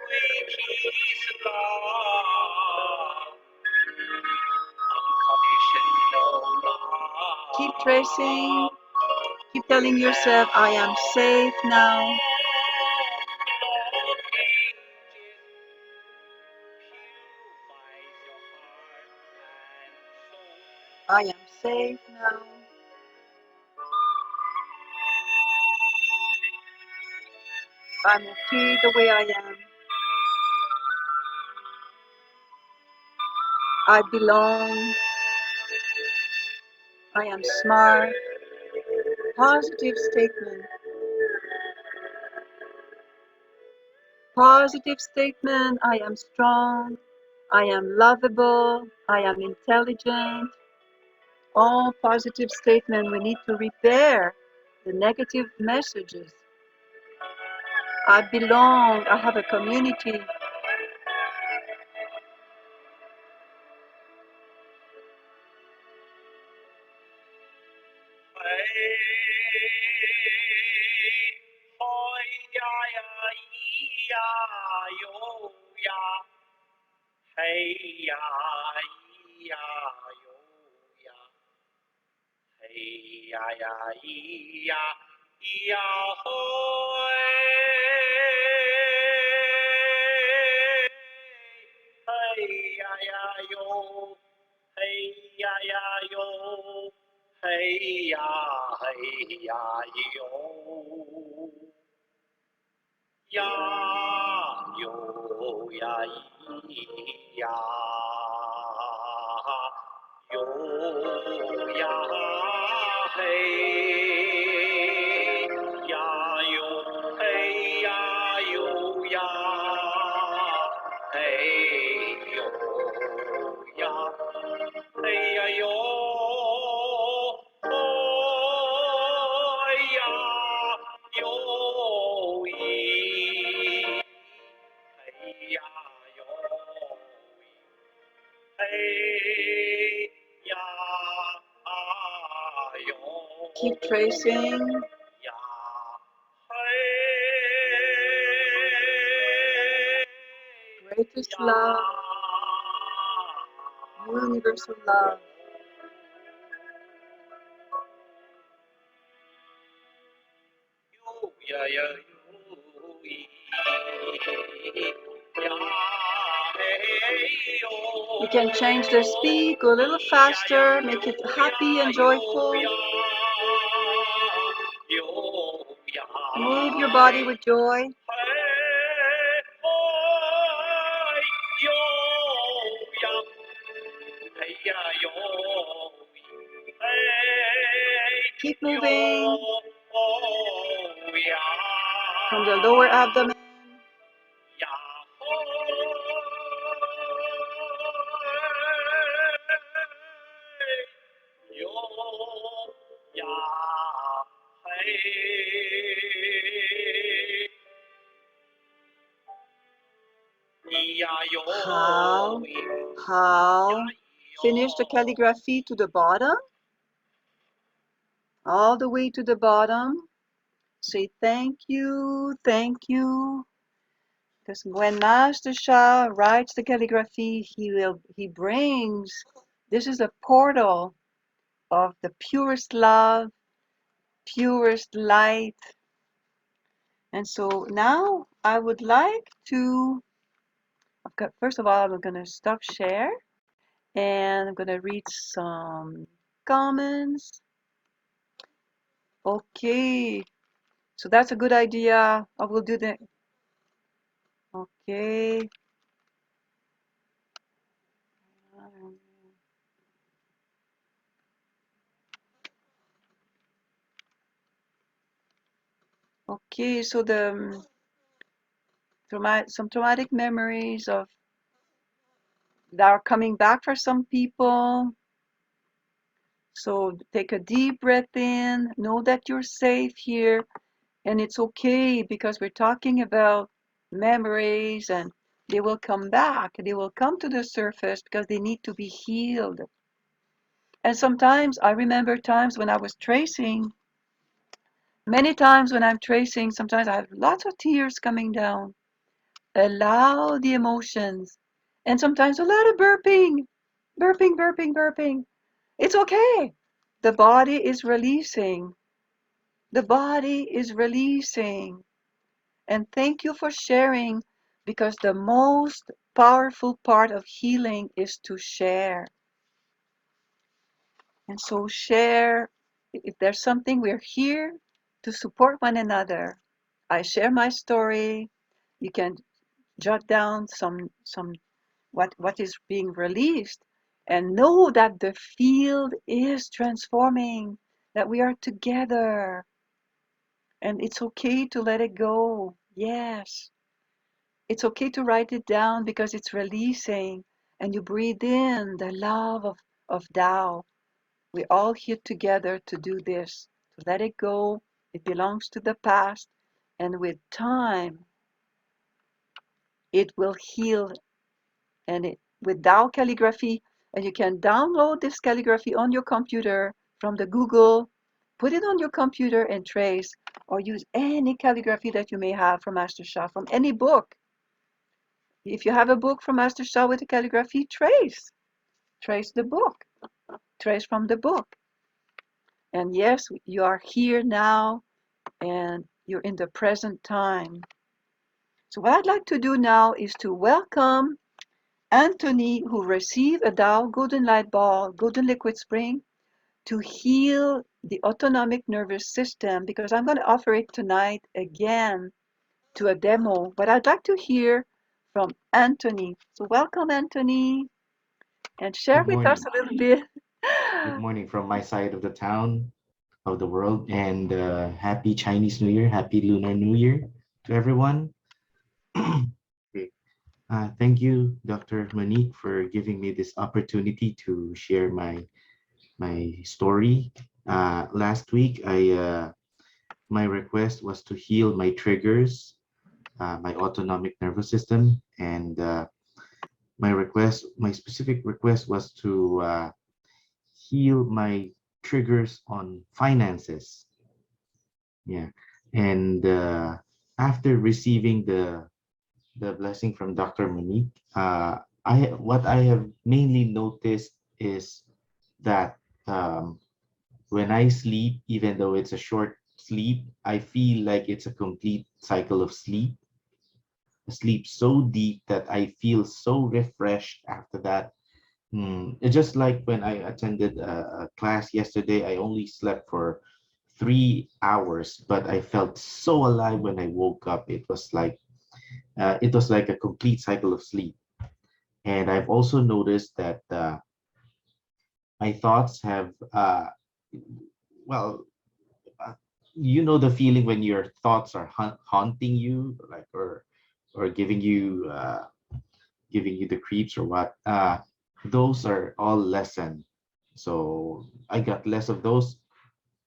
Peace love, unconditional love. Keep tracing. Keep telling yourself, I am safe now. I am safe now. I'm okay the way I am. I belong. I am smart. Positive statement. Positive statement. I am strong. I am lovable. I am intelligent. All positive statement. We need to repair the negative messages. I belong. I have a community. Hey ya, yo. Ya, yo, ya, ya. Yo, ya, hey. Ya, yo, hey, ya, yo, ya. Hey, yo, ya. Hey, ya, yo. Keep tracing. Greatest love, universal love. You can change the speed, go a little faster, make it happy and joyful. Move your body with joy. Keep moving from the lower abdomen. How. Finish the calligraphy to the bottom. All the way to the bottom. Say thank you, thank you. Because when Master Sha writes the calligraphy, he brings, this is a portal of the purest love, purest light. And so now I would like to, first of all, I'm going to stop share and I'm going to read some comments. Okay, so that's a good idea. I will do that. Okay. Okay, so the some traumatic memories of that are coming back for some people. So take a deep breath in, know that you're safe here, and it's okay because we're talking about memories and they will come back, they will come to the surface because they need to be healed. And sometimes I remember times when I was tracing, many times when I'm tracing, sometimes I have lots of tears coming down. Allow the emotions, and sometimes a lot of burping, burping. It's okay. The body is releasing. The body is releasing. And thank you for sharing, because the most powerful part of healing is to share. And so share, if there's something, we're here to support one another. I share my story. You can jot down some what is being released, and know that the field is transforming, that we are together, and it's okay to let it go. Yes, it's okay to write it down because it's releasing, and you breathe in the love of Tao. We're all here together to do this, to let it go. It belongs to the past, and with time it will heal. And with Tao calligraphy, and you can download this calligraphy on your computer from the Google, put it on your computer and trace, or use any calligraphy that you may have from Master Sha, from any book. If you have a book from Master Sha with a calligraphy, trace the book, trace from the book. And yes, you are here now, and you're in the present time. So what I'd like to do now is to welcome Anthony, who received a Tao Golden Light Ball, Golden Liquid Spring, to heal the autonomic nervous system, because I'm going to offer it tonight again to a demo. But I'd like to hear from Anthony. So welcome, Anthony, and share with us a little bit. Good morning from my side of the town, of the world, and happy Chinese New Year, happy Lunar New Year to everyone. Okay. Thank you, Dr. Monique, for giving me this opportunity to share my story. Last week, my request was to heal my triggers, my autonomic nervous system, and my specific request was to heal my triggers on finances. Yeah, and after receiving the blessing from Dr. Monique, what I have mainly noticed is that when I sleep, even though it's a short sleep, I feel like it's a complete cycle of sleep. I sleep so deep that I feel so refreshed after that. It's just like when I attended a class yesterday, I only slept for 3 hours, but I felt so alive when I woke up. It was like a complete cycle of sleep. And I've also noticed that my thoughts have well, you know the feeling when your thoughts are haunting you, like, or giving you the creeps or what. Those are all lessened. So I got less of those,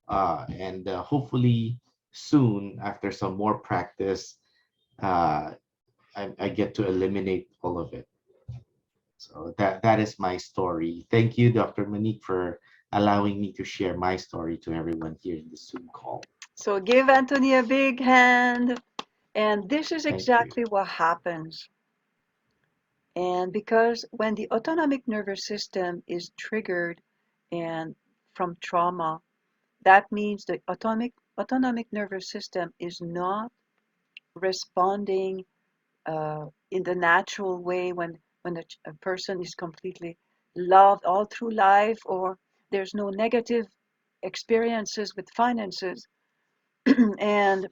and hopefully soon, after some more practice, uh, I get to eliminate all of it. So that is my story. Thank you, Dr. Monique, for allowing me to share my story to everyone here in the Zoom call. So give Anthony a big hand. And this is Thank you. exactly what happens. And because when the autonomic nervous system is triggered and from trauma, that means the autonomic nervous system is not responding in the natural way when a person is completely loved all through life, or there's no negative experiences with finances, and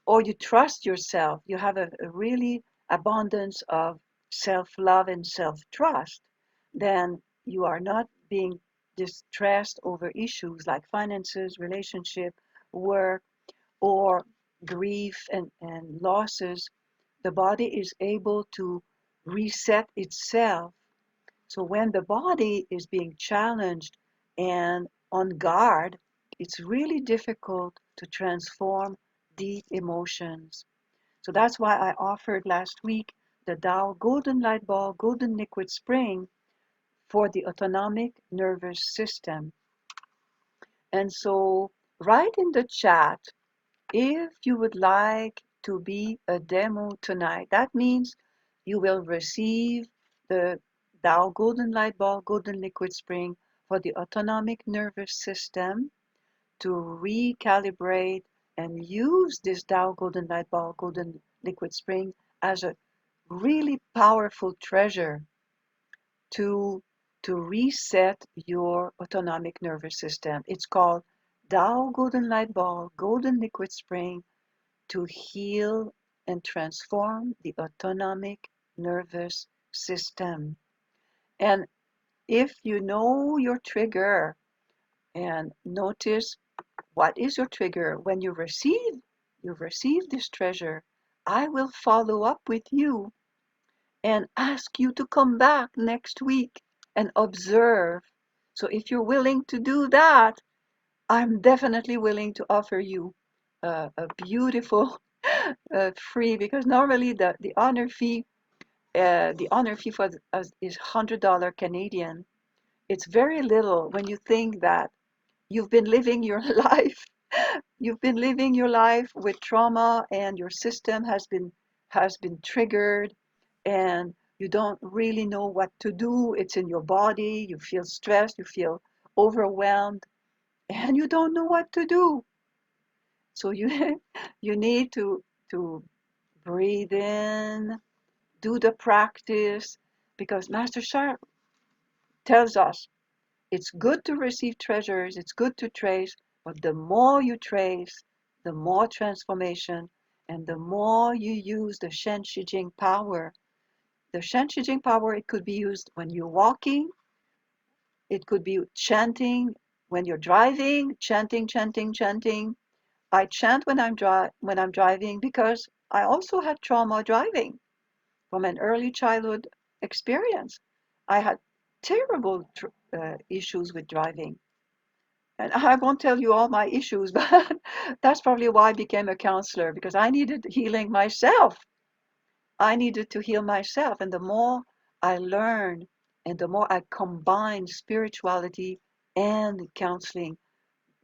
or you trust yourself, you have a really abundance of self-love and self-trust, then you are not being distressed over issues like finances, relationship, work, or grief and losses. The body is able to reset itself. So when the body is being challenged and on guard, it's really difficult to transform deep emotions. So that's why I offered last week the Tao Golden Light Ball, Golden Liquid Spring for the autonomic nervous system. And so write in the chat if you would like to be a demo tonight. That means you will receive the Tao Golden Light Ball, Golden Liquid Spring for the autonomic nervous system to recalibrate and use this Tao Golden Light Ball, Golden Liquid Spring as a really powerful treasure to reset your autonomic nervous system. It's called Tao Golden Light Ball, Golden Liquid Spring to heal and transform the autonomic nervous system. And if you know your trigger and notice what is your trigger when you receive this treasure, I will follow up with you and ask you to come back next week and observe. So if you're willing to do that, I'm definitely willing to offer you a beautiful free, because normally the honor fee for is $100 Canadian. It's very little when you think that you've been living your life. You've been living your life with trauma, and your system has been triggered, and you don't really know what to do. It's in your body. You feel stressed. You feel overwhelmed, and you don't know what to do. So you you need to breathe in, do the practice, because Master Sha tells us it's good to receive treasures, it's good to trace, but the more you trace, the more transformation, and the more you use the Shen Shi Jing power. The Shen Shi Jing power, it could be used when you're walking, it could be chanting when you're driving, chanting, chanting, chanting. I chant when I'm driving because I also had trauma driving from an early childhood experience. I had terrible issues with driving. And I won't tell you all my issues, but that's probably why I became a counselor, because I needed healing myself. I needed to heal myself. And the more I learned and the more I combined spirituality and counseling,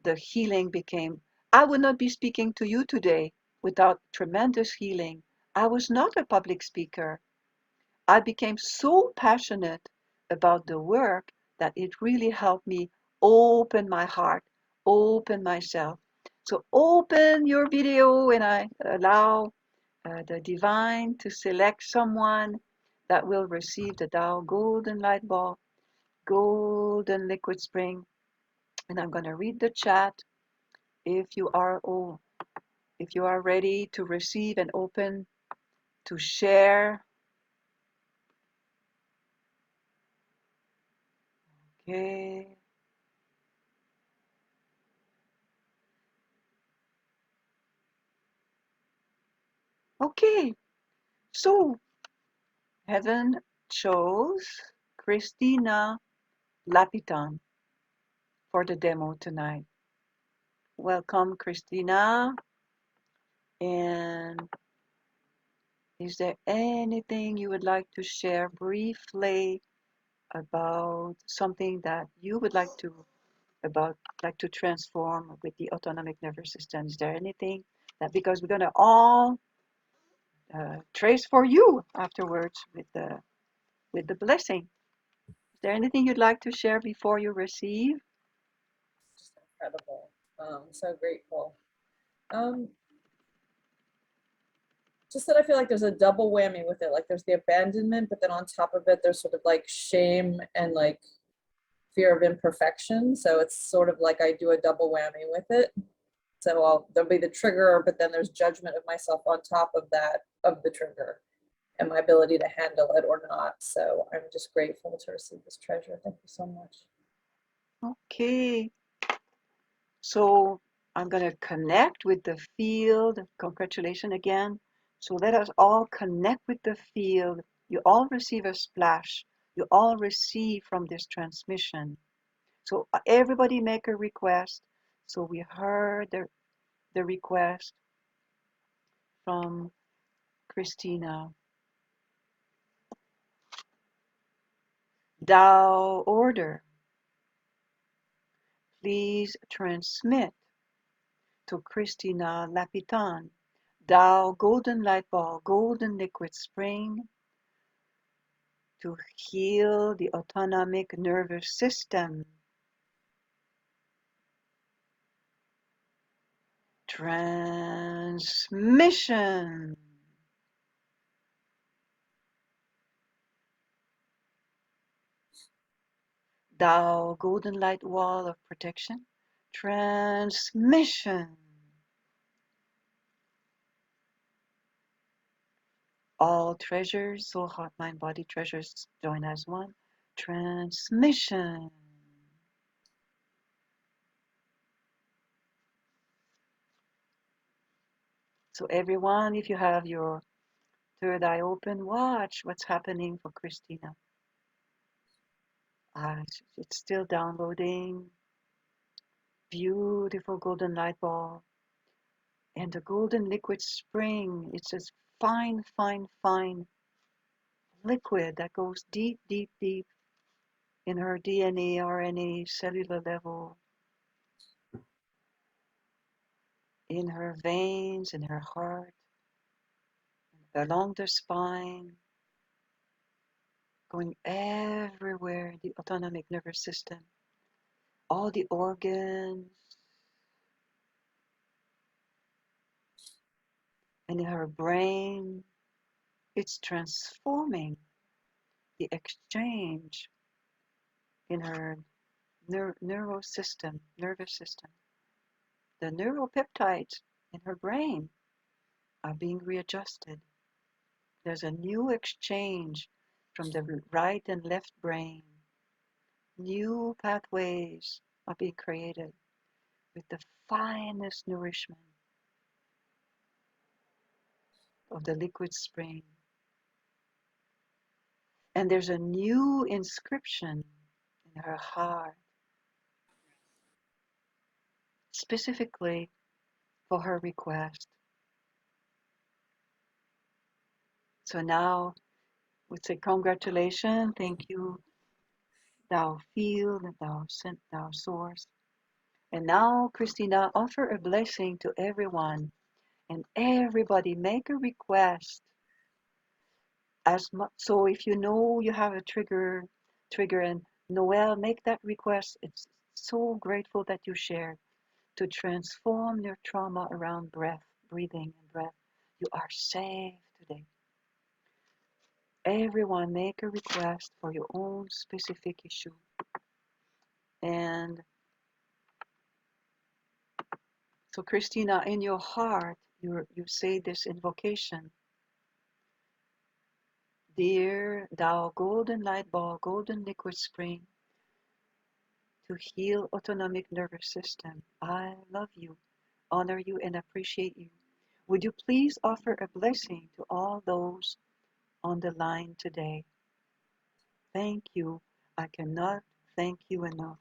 the healing became. I would not be speaking to you today without tremendous healing. I was not a public speaker. I became so passionate about the work that it really helped me open my heart, open myself. So open your video, and I allow the divine to select someone that will receive the Tao Golden Light Ball, Golden Liquid Spring. And I'm going to read the chat. If you are ready to receive and open to share. Okay. Okay, so Heaven chose Christina Lapitan for the demo tonight. Welcome, Christina. And is there anything you would like to share briefly about something that you would like to transform with the autonomic nervous system? Is there anything that, because we're gonna all trace for you afterwards with the blessing. Is there anything you'd like to share before you receive? Just incredible. So grateful. Just that I feel like there's a double whammy with it. Like there's the abandonment, but then on top of it, there's sort of like shame and like fear of imperfection. So it's sort of like I do a double whammy with it. So there'll be the trigger, but then there's judgment of myself on top of that, of the trigger and my ability to handle it or not. So I'm just grateful to receive this treasure. Thank you so much. Okay. So I'm going to connect with the field. Congratulations again. So let us all connect with the field. You all receive a splash. You all receive from this transmission. So everybody make a request. So we heard the request from Christina. Tao order. Please transmit to Christina Lapitan. Tao golden light ball, golden liquid spring to heal the autonomic nervous system. Transmission. Tao golden light wall of protection. Transmission. All treasures, soul, heart, mind, body treasures join as one. Transmission. So everyone, if you have your third eye open, watch what's happening for Christina. It's still downloading. Beautiful golden light ball. And the golden liquid spring, it's this fine, fine, fine liquid that goes deep, deep, deep in her DNA, RNA, cellular level, in her veins, in her heart, along the spine, going everywhere, the autonomic nervous system, all the organs, and in her brain. It's transforming the exchange in her nervous system. The neuropeptides in her brain are being readjusted. There's a new exchange from the right and left brain. New pathways are being created with the finest nourishment of the liquid spring. And there's a new inscription in her heart, specifically for her request. So now we say congratulations, thank you, thou field, thou sent, thou source. And now, Christina, offer a blessing to everyone, and everybody make a request. As much, so if you know you have a trigger, and Noel, make that request. It's so grateful that you shared to transform your trauma around breathing and breath. You are safe today. Everyone make a request for your own specific issue. And so Christina, in your heart, you say this invocation. Dear thou golden light ball, golden liquid spring, to heal autonomic nervous system, I love you, honor you, and appreciate you. Would you please offer a blessing to all those on the line today? Thank you. I cannot thank you enough.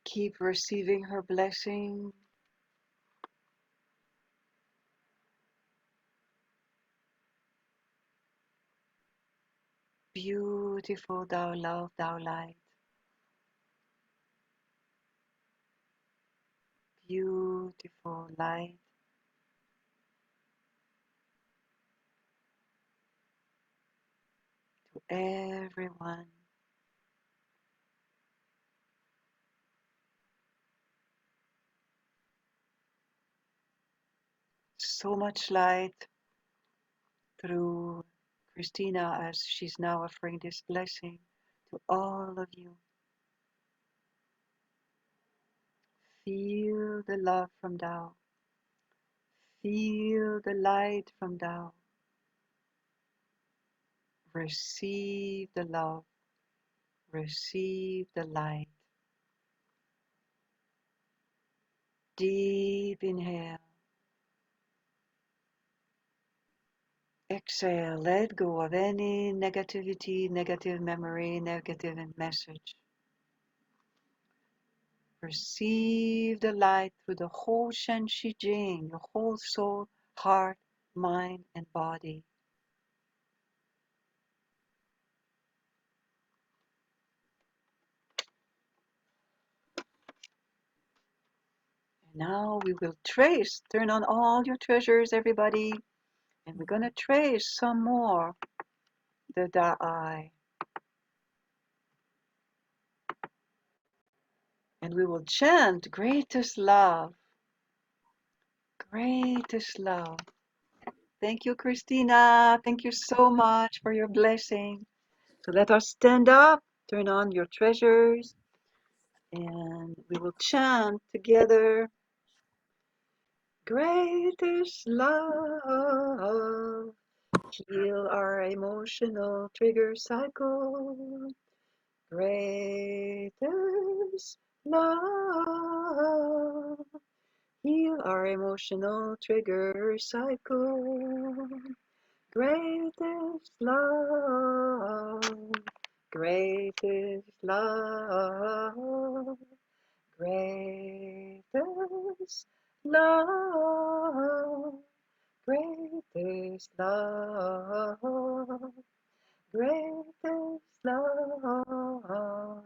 Keep receiving her blessing. Beautiful thou love, thou light. Beautiful light. To everyone. So much light through Christina as she's now offering this blessing to all of you. Feel the love from Tao. Feel the light from Tao. Receive the love. Receive the light. Deep inhale. Exhale. Let go of any negativity, negative memory, negative message. Receive the light through the whole Shen Qi Jing, your whole soul, heart, mind, and body. And now we will trace, turn on all your treasures, everybody, and we're going to trace some more the Da'ai. And we will chant greatest love, greatest love. Thank you, Christina. Thank you so much for your blessing. So let us stand up, turn on your treasures, and we will chant together. Greatest love, heal our emotional trigger cycle. Greatest love, heal our emotional trigger cycle. Greatest love, greatest love, greatest love, greatest love, greatest love.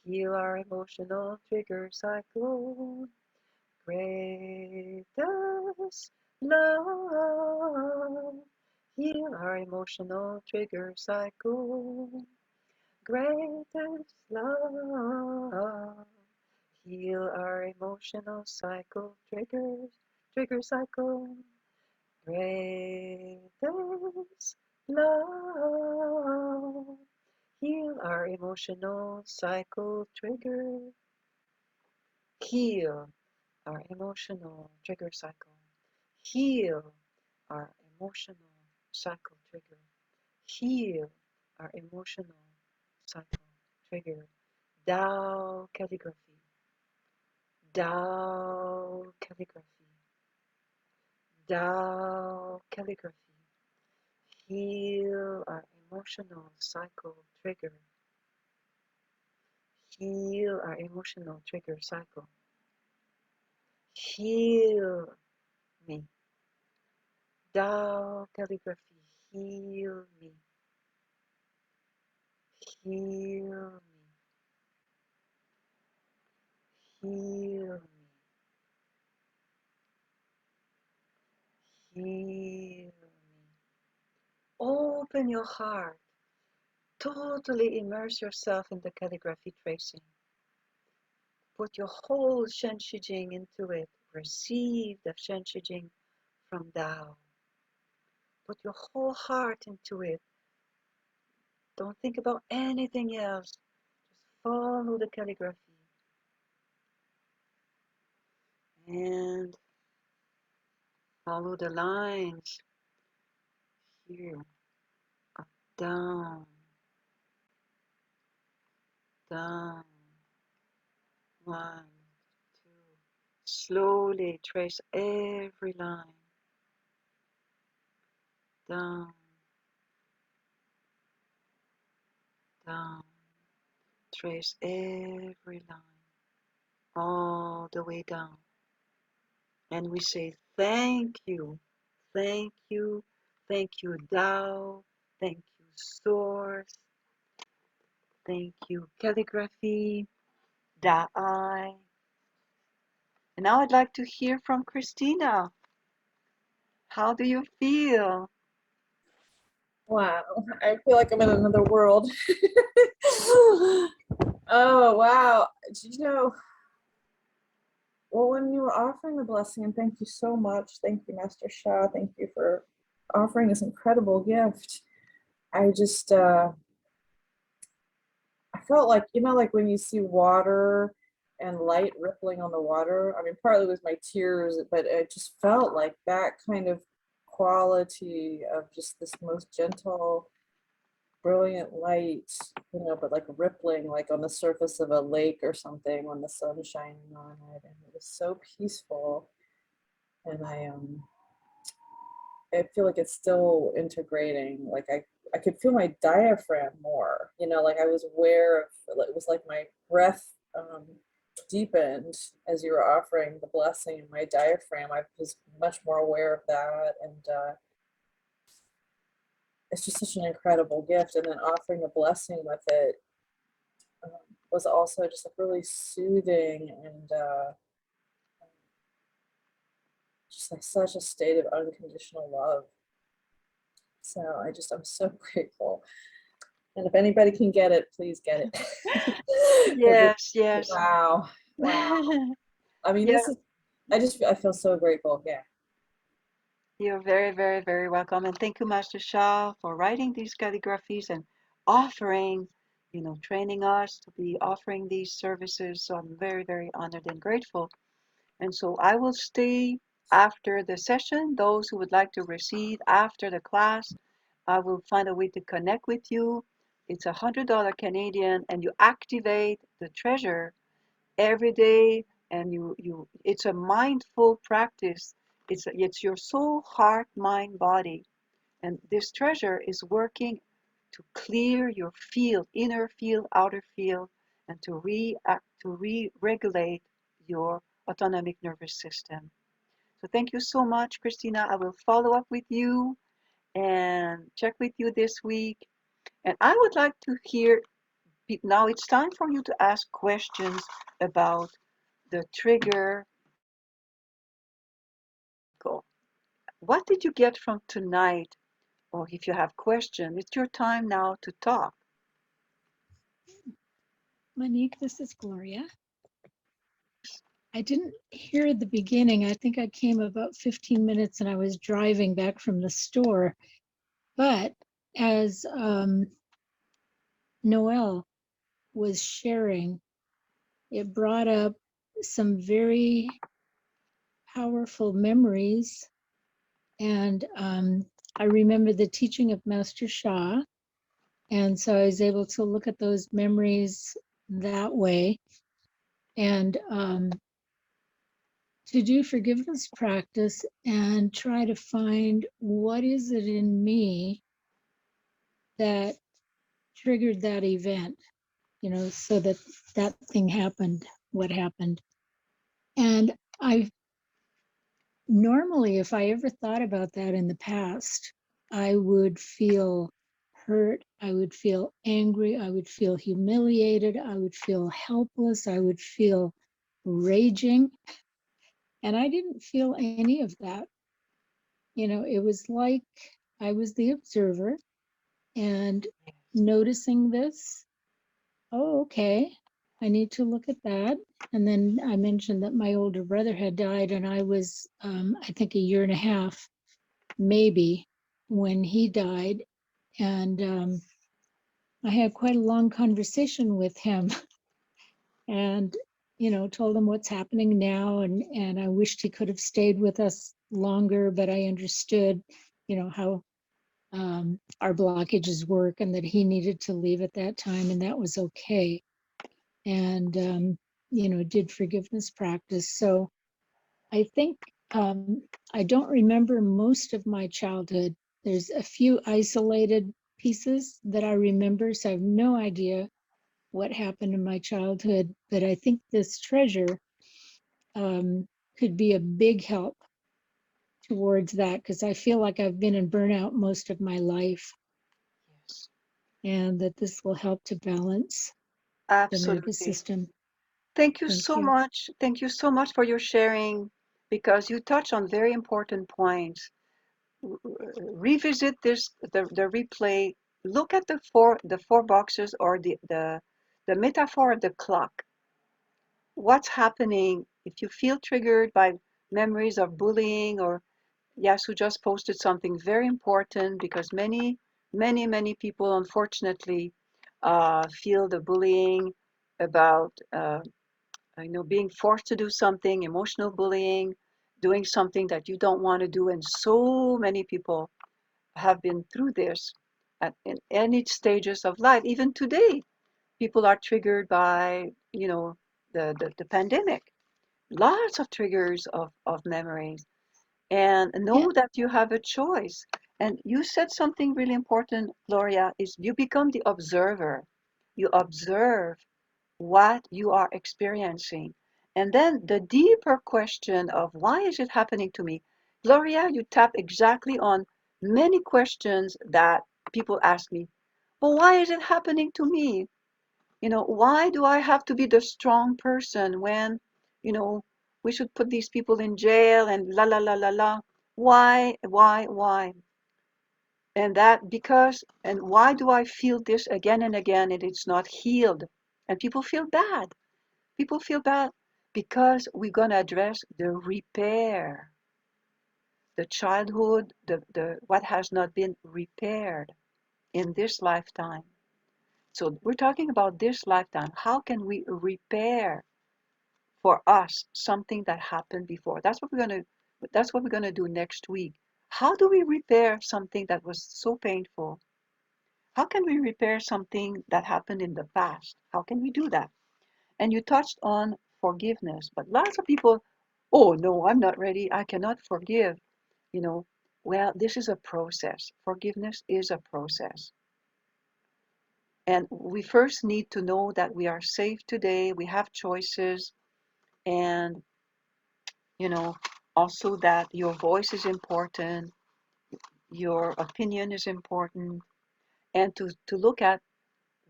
Heal our emotional trigger cycle. Greatest love. Heal our emotional trigger cycle. Greatest love. Heal our emotional cycle trigger cycle. Greatest love. Heal our emotional cycle trigger. Heal our emotional trigger cycle. Heal our emotional cycle trigger. Heal our emotional cycle trigger. Tao calligraphy. Tao calligraphy. Tao calligraphy. Heal our emotional cycle trigger. Heal our emotional trigger cycle. Heal me. Tao calligraphy, heal me. Heal me. Heal me. Heal me. Open your heart. Totally immerse yourself in the calligraphy tracing. Put your whole Shen Qi Jing into it. Receive the Shen Qi Jing from Tao. Put your whole heart into it. Don't think about anything else. Just follow the calligraphy. And follow the lines here. Up, down, down. 1, 2. Slowly trace every line. Down, down. Trace every line. All the way down. And we say, thank you, thank you, thank you, Tao, thank you, Source, thank you, calligraphy, Da'ai. And now I'd like to hear from Christina. How do you feel? Wow, I feel like I'm in another world. Oh, wow. You know, well, when you were offering the blessing, and thank you so much. Thank you, Master Sha. Thank you for offering this incredible gift. I just, I felt like, you know, like when you see water and light rippling on the water. I mean, partly it was my tears, but it just felt like that kind of quality of just this most gentle, brilliant light, you know, but like rippling, like on the surface of a lake or something when the sun's shining on it. And it was so peaceful. And I feel like it's still integrating. Like I could feel my diaphragm more, you know, like I was aware of, it was like my breath deepened as you were offering the blessing, and my diaphragm, I was much more aware of that. And it's just such an incredible gift. And then offering the blessing with it was also just like really soothing and just like such a state of unconditional love. So I'm so grateful. And if anybody can get it, please get it. Yes, yes. Wow. Wow. I mean, Yeah. I feel so grateful. Yeah. You're very, very, very welcome. And thank you, Master Sha, for writing these calligraphies and offering, you know, training us to be offering these services. So I'm very, very honored and grateful. And so I will stay after the session. Those who would like to receive after the class, I will find a way to connect with you. It's $100 Canadian, and you activate the treasure every day, and it's a mindful practice. It's your soul, heart, mind, body, and this treasure is working to clear your field, inner field, outer field, and to re-regulate your autonomic nervous system. So thank you so much, Christina. I will follow up with you and check with you this week. And I would like to hear, now it's time for you to ask questions about the trigger. What did you get from tonight? Or if you have questions, it's your time now to talk. Monique, this is Gloria. I didn't hear the beginning. I think I came about 15 minutes and I was driving back from the store. But as Noelle was sharing, it brought up some very powerful memories. And I remember the teaching of Master Sha. And so I was able to look at those memories that way. And to do forgiveness practice and try to find what is it in me that triggered that event, you know, so that that thing happened, what happened. And I normally, if I ever thought about that in the past, I would feel hurt, I would feel angry, I would feel humiliated, I would feel helpless, I would feel raging. And I didn't feel any of that. You know, it was like I was the observer and noticing this. Oh, okay. I need to look at that. And then I mentioned that my older brother had died, and I was, I think, a year and a half, maybe, when he died. And I had quite a long conversation with him and, you know, told him what's happening now. And I wished he could have stayed with us longer, but I understood, you know, how our blockages work and that he needed to leave at that time, and that was okay. And, you know, did forgiveness practice. So I think I don't remember most of my childhood. There's a few isolated pieces that I remember, so I have no idea what happened in my childhood. But I think this treasure could be a big help towards that, because I feel like I've been in burnout most of my life, Yes, and that this will help to balance the nervous absolutely. system. Thank you Thank so you. much. Thank you so much for your sharing, because you touch on very important points. Revisit this, the replay. Look at the four boxes, or the metaphor of the clock. What's happening if you feel triggered by memories of bullying? Or Yasu just posted something very important, because many people, unfortunately, feel the bullying about being forced to do something, emotional bullying, doing something that you don't want to do. And so many people have been through this in any stages of life. Even today, people are triggered by, the pandemic. Lots of triggers of memories. And Yeah. know that you have a choice. And you said something really important, Gloria, is you become the observer. You observe what you are experiencing. And then the deeper question of why is it happening to me? Gloria, you tap exactly on many questions that people ask me. Well, why is it happening to me? Why do I have to be the strong person when, we should put these people in jail and la la la la la? Why? And why do I feel this again and again and it's not healed? And people feel bad. People feel bad because we're going to address the repair, the childhood, the what has not been repaired in this lifetime. So we're talking about this lifetime. How can we repair for us something that happened before? That's what we're gonna do next week. How do we repair something that was so painful? How can we repair something that happened in the past? How can we do that? And you touched on forgiveness, but lots of people, oh no, I'm not ready. I cannot forgive. Well, this is a process. Forgiveness is a process. And we first need to know that we are safe today. We have choices. And, also that your voice is important. Your opinion is important. And to look at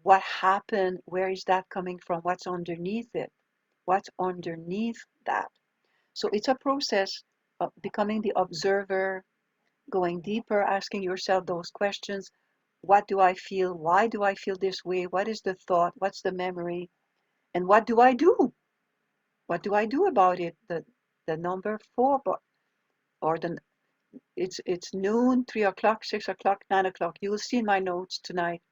what happened, where is that coming from? What's underneath it? What's underneath that? So it's a process of becoming the observer, going deeper, asking yourself those questions. What do I feel? Why do I feel this way? What is the thought? What's the memory? And what do I do? What do I do about it? The number 4, or it's noon, 3 o'clock, 6 o'clock, 9 o'clock. You will see in my notes tonight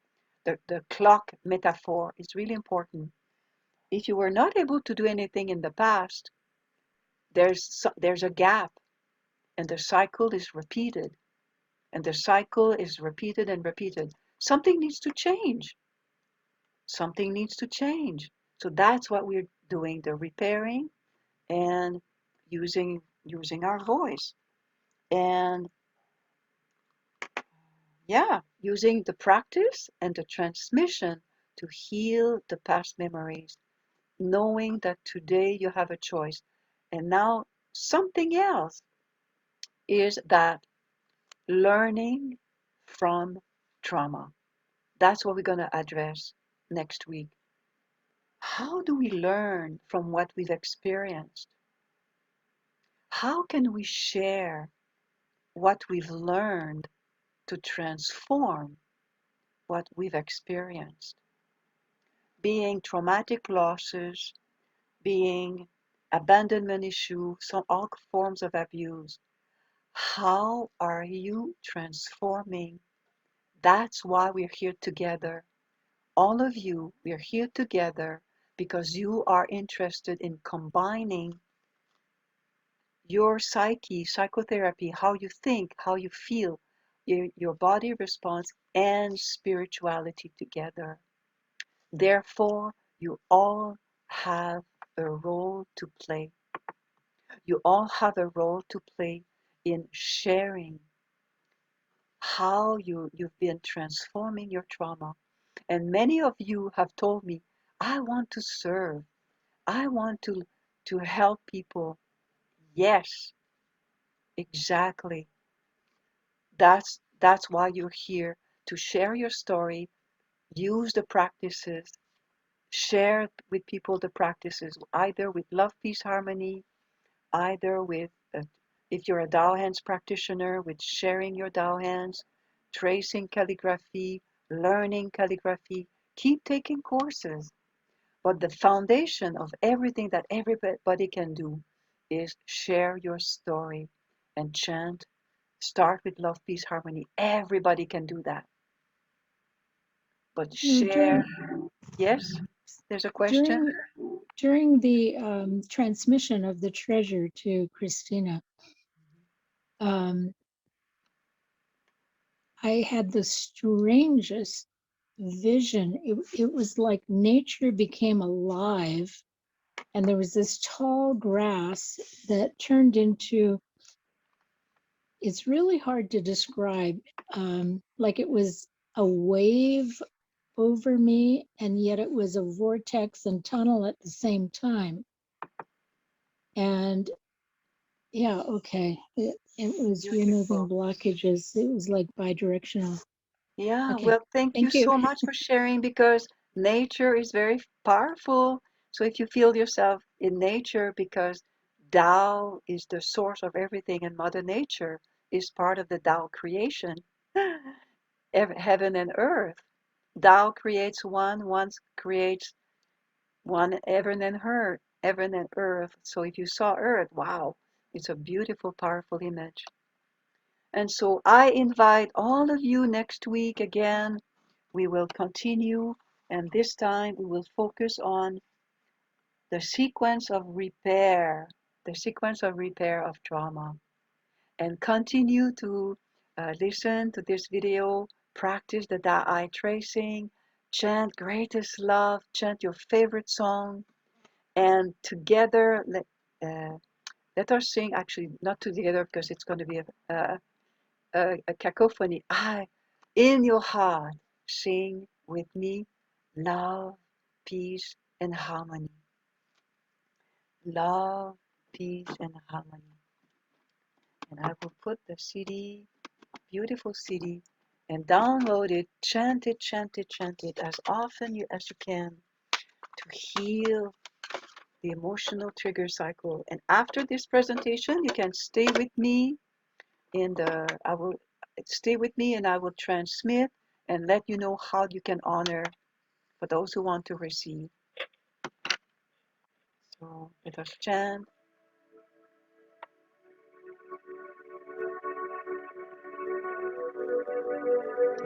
the clock metaphor is really important. If you were not able to do anything in the past, there's a gap, and the cycle is repeated, and the cycle is repeated and repeated. Something needs to change. Something needs to change. So that's what we're doing, the repairing and using our voice. And yeah, using the practice and the transmission to heal the past memories, knowing that today you have a choice. And now something else is that learning from trauma. That's what we're going to address next week. How do we learn from what we've experienced? How can we share what we've learned to transform what we've experienced? Being traumatic losses, being abandonment issue, some all forms of abuse. How are you transforming? That's why we're here together. All of you, we're here together because you are interested in combining your psyche, psychotherapy, how you think, how you feel, your body response, and spirituality together. Therefore, you all have a role to play. You all have a role to play in sharing how you've been transforming your trauma. And many of you have told me, I want to serve. I want to help people. Yes, exactly. That's why you're here, to share your story, use the practices, share with people the practices, either with love, peace, harmony, either with, if you're a Dao Hands practitioner, with sharing your Dao Hands, tracing calligraphy, learning calligraphy, keep taking courses. But the foundation of everything that everybody can do is share your story and chant. Start with love, peace, harmony. Everybody can do that. But No, share. Yes, there's a question. during the transmission of the treasure to Christina, I had the strangest vision. It was like nature became alive, and there was this tall grass that turned into, it's really hard to describe, like it was a wave over me, and yet it was a vortex and tunnel at the same time. And yeah, okay. It was removing Beautiful. blockages. It was like bidirectional. Yeah, Okay, well, thank you thank you. so much for sharing, because nature is very powerful. So if you feel yourself in nature, because Tao is the source of everything, and Mother Nature is part of the Tao creation, heaven and earth. Tao creates one, one creates one, heaven and earth. So if you saw earth, wow, it's a beautiful, powerful image. And so I invite all of you next week again. We will continue, and this time we will focus on the sequence of repair, of trauma, and continue to listen to this video, practice the Da Ai tracing, chant greatest love, chant your favorite song, and together let us sing, actually not together because it's going to be a cacophony. In your heart, sing with me, love, peace, and harmony. Love, peace, and harmony. And I will put the CD, beautiful CD, and download it, chant it, chant it, chant it as often as you can to heal the emotional trigger cycle. And after this presentation, you can stay with me I will stay with me, and I will transmit and let you know how you can honor for those who want to receive. So let us chant.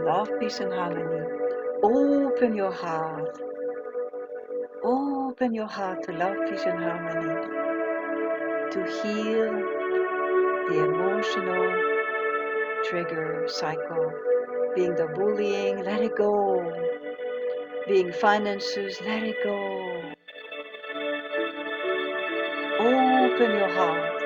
Love, peace, and harmony. Open your heart. Open your heart to love, peace, and harmony. To heal the emotional trigger cycle. Being the bullying, let it go. Being finances, let it go. Open your heart.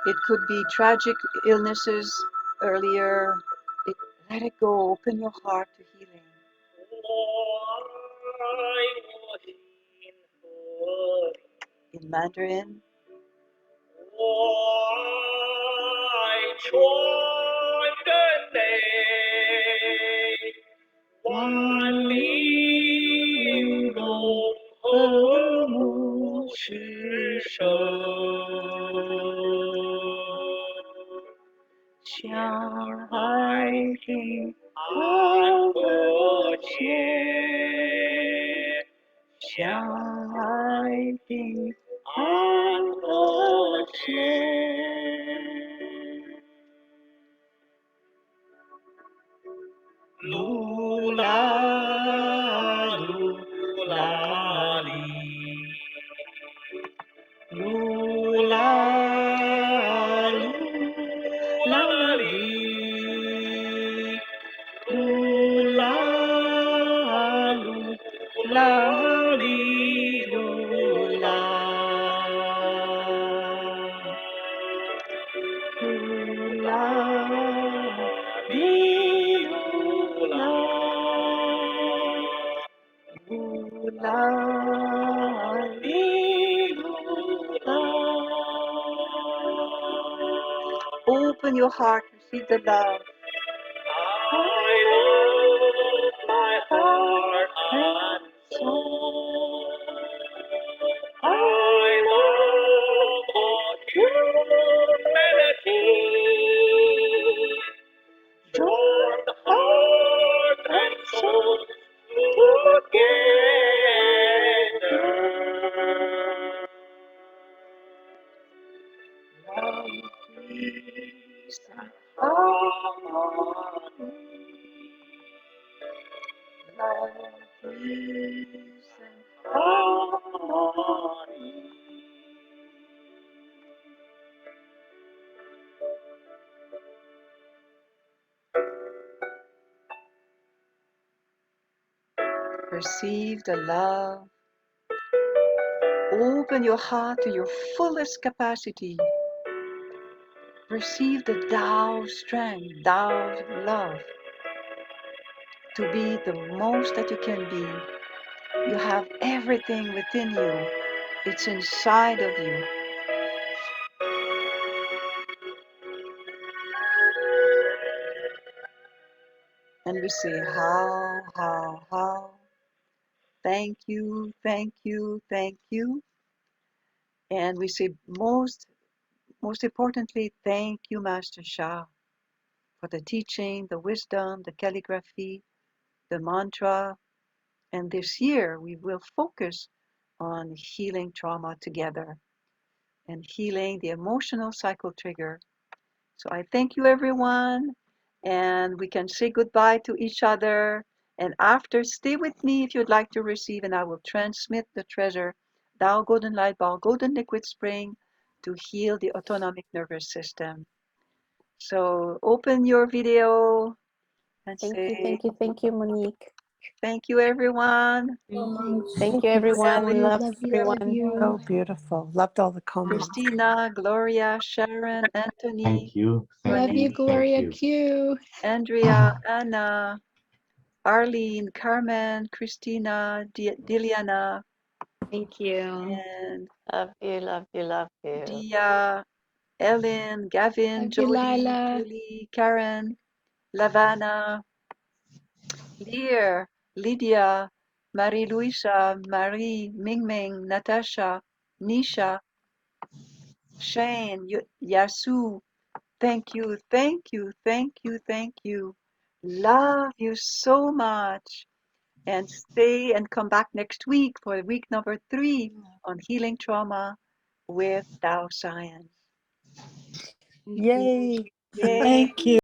It could be tragic illnesses earlier. Let it go. Open your heart to healing. In Mandarin, open your heart, receive the love. My heart and soul. I love all humanity. Join the heart and soul together. Love, peace, and harmony. Love, peace, and harmony. Receive the love. Open your heart to your fullest capacity. Receive the Tao strength, Tao love. To be the most that you can be. You have everything within you. It's inside of you. And we say, how. Thank you, thank you, thank you. And we say, most importantly, thank you, Master Sha, for the teaching, the wisdom, the calligraphy, the mantra. And this year, we will focus on healing trauma together and healing the emotional cycle trigger. So I thank you, everyone. And we can say goodbye to each other. And after, stay with me if you'd like to receive, and I will transmit the treasure, Tao Golden Light Ball, Golden Liquid Spring, to heal the autonomic nervous system. So open your video and say, Thank you, Monique. thank you, everyone. Thank you, everyone. We love Love everyone. you. So beautiful. Loved all the comments. Christina, Gloria, Sharon, Anthony, Thank you. Thank Love you, you. Gloria Thank you. Q. Andrea, Anna, Arlene, Carmen, Christina, Diliana, Thank you. and Love you, love you, love you. Dia, Ellen, Gavin, Love you, Jody, Lila. Julie, Karen, Lavana, Lear, Lydia, Marie Luisa, Marie, Mingming, Natasha, Nisha, Shane, Yasu. Thank you, thank you, thank you, thank you. Love you so much. And stay and come back next week for week number 3 on healing trauma with Tao Science. Yay. Yay. Thank you.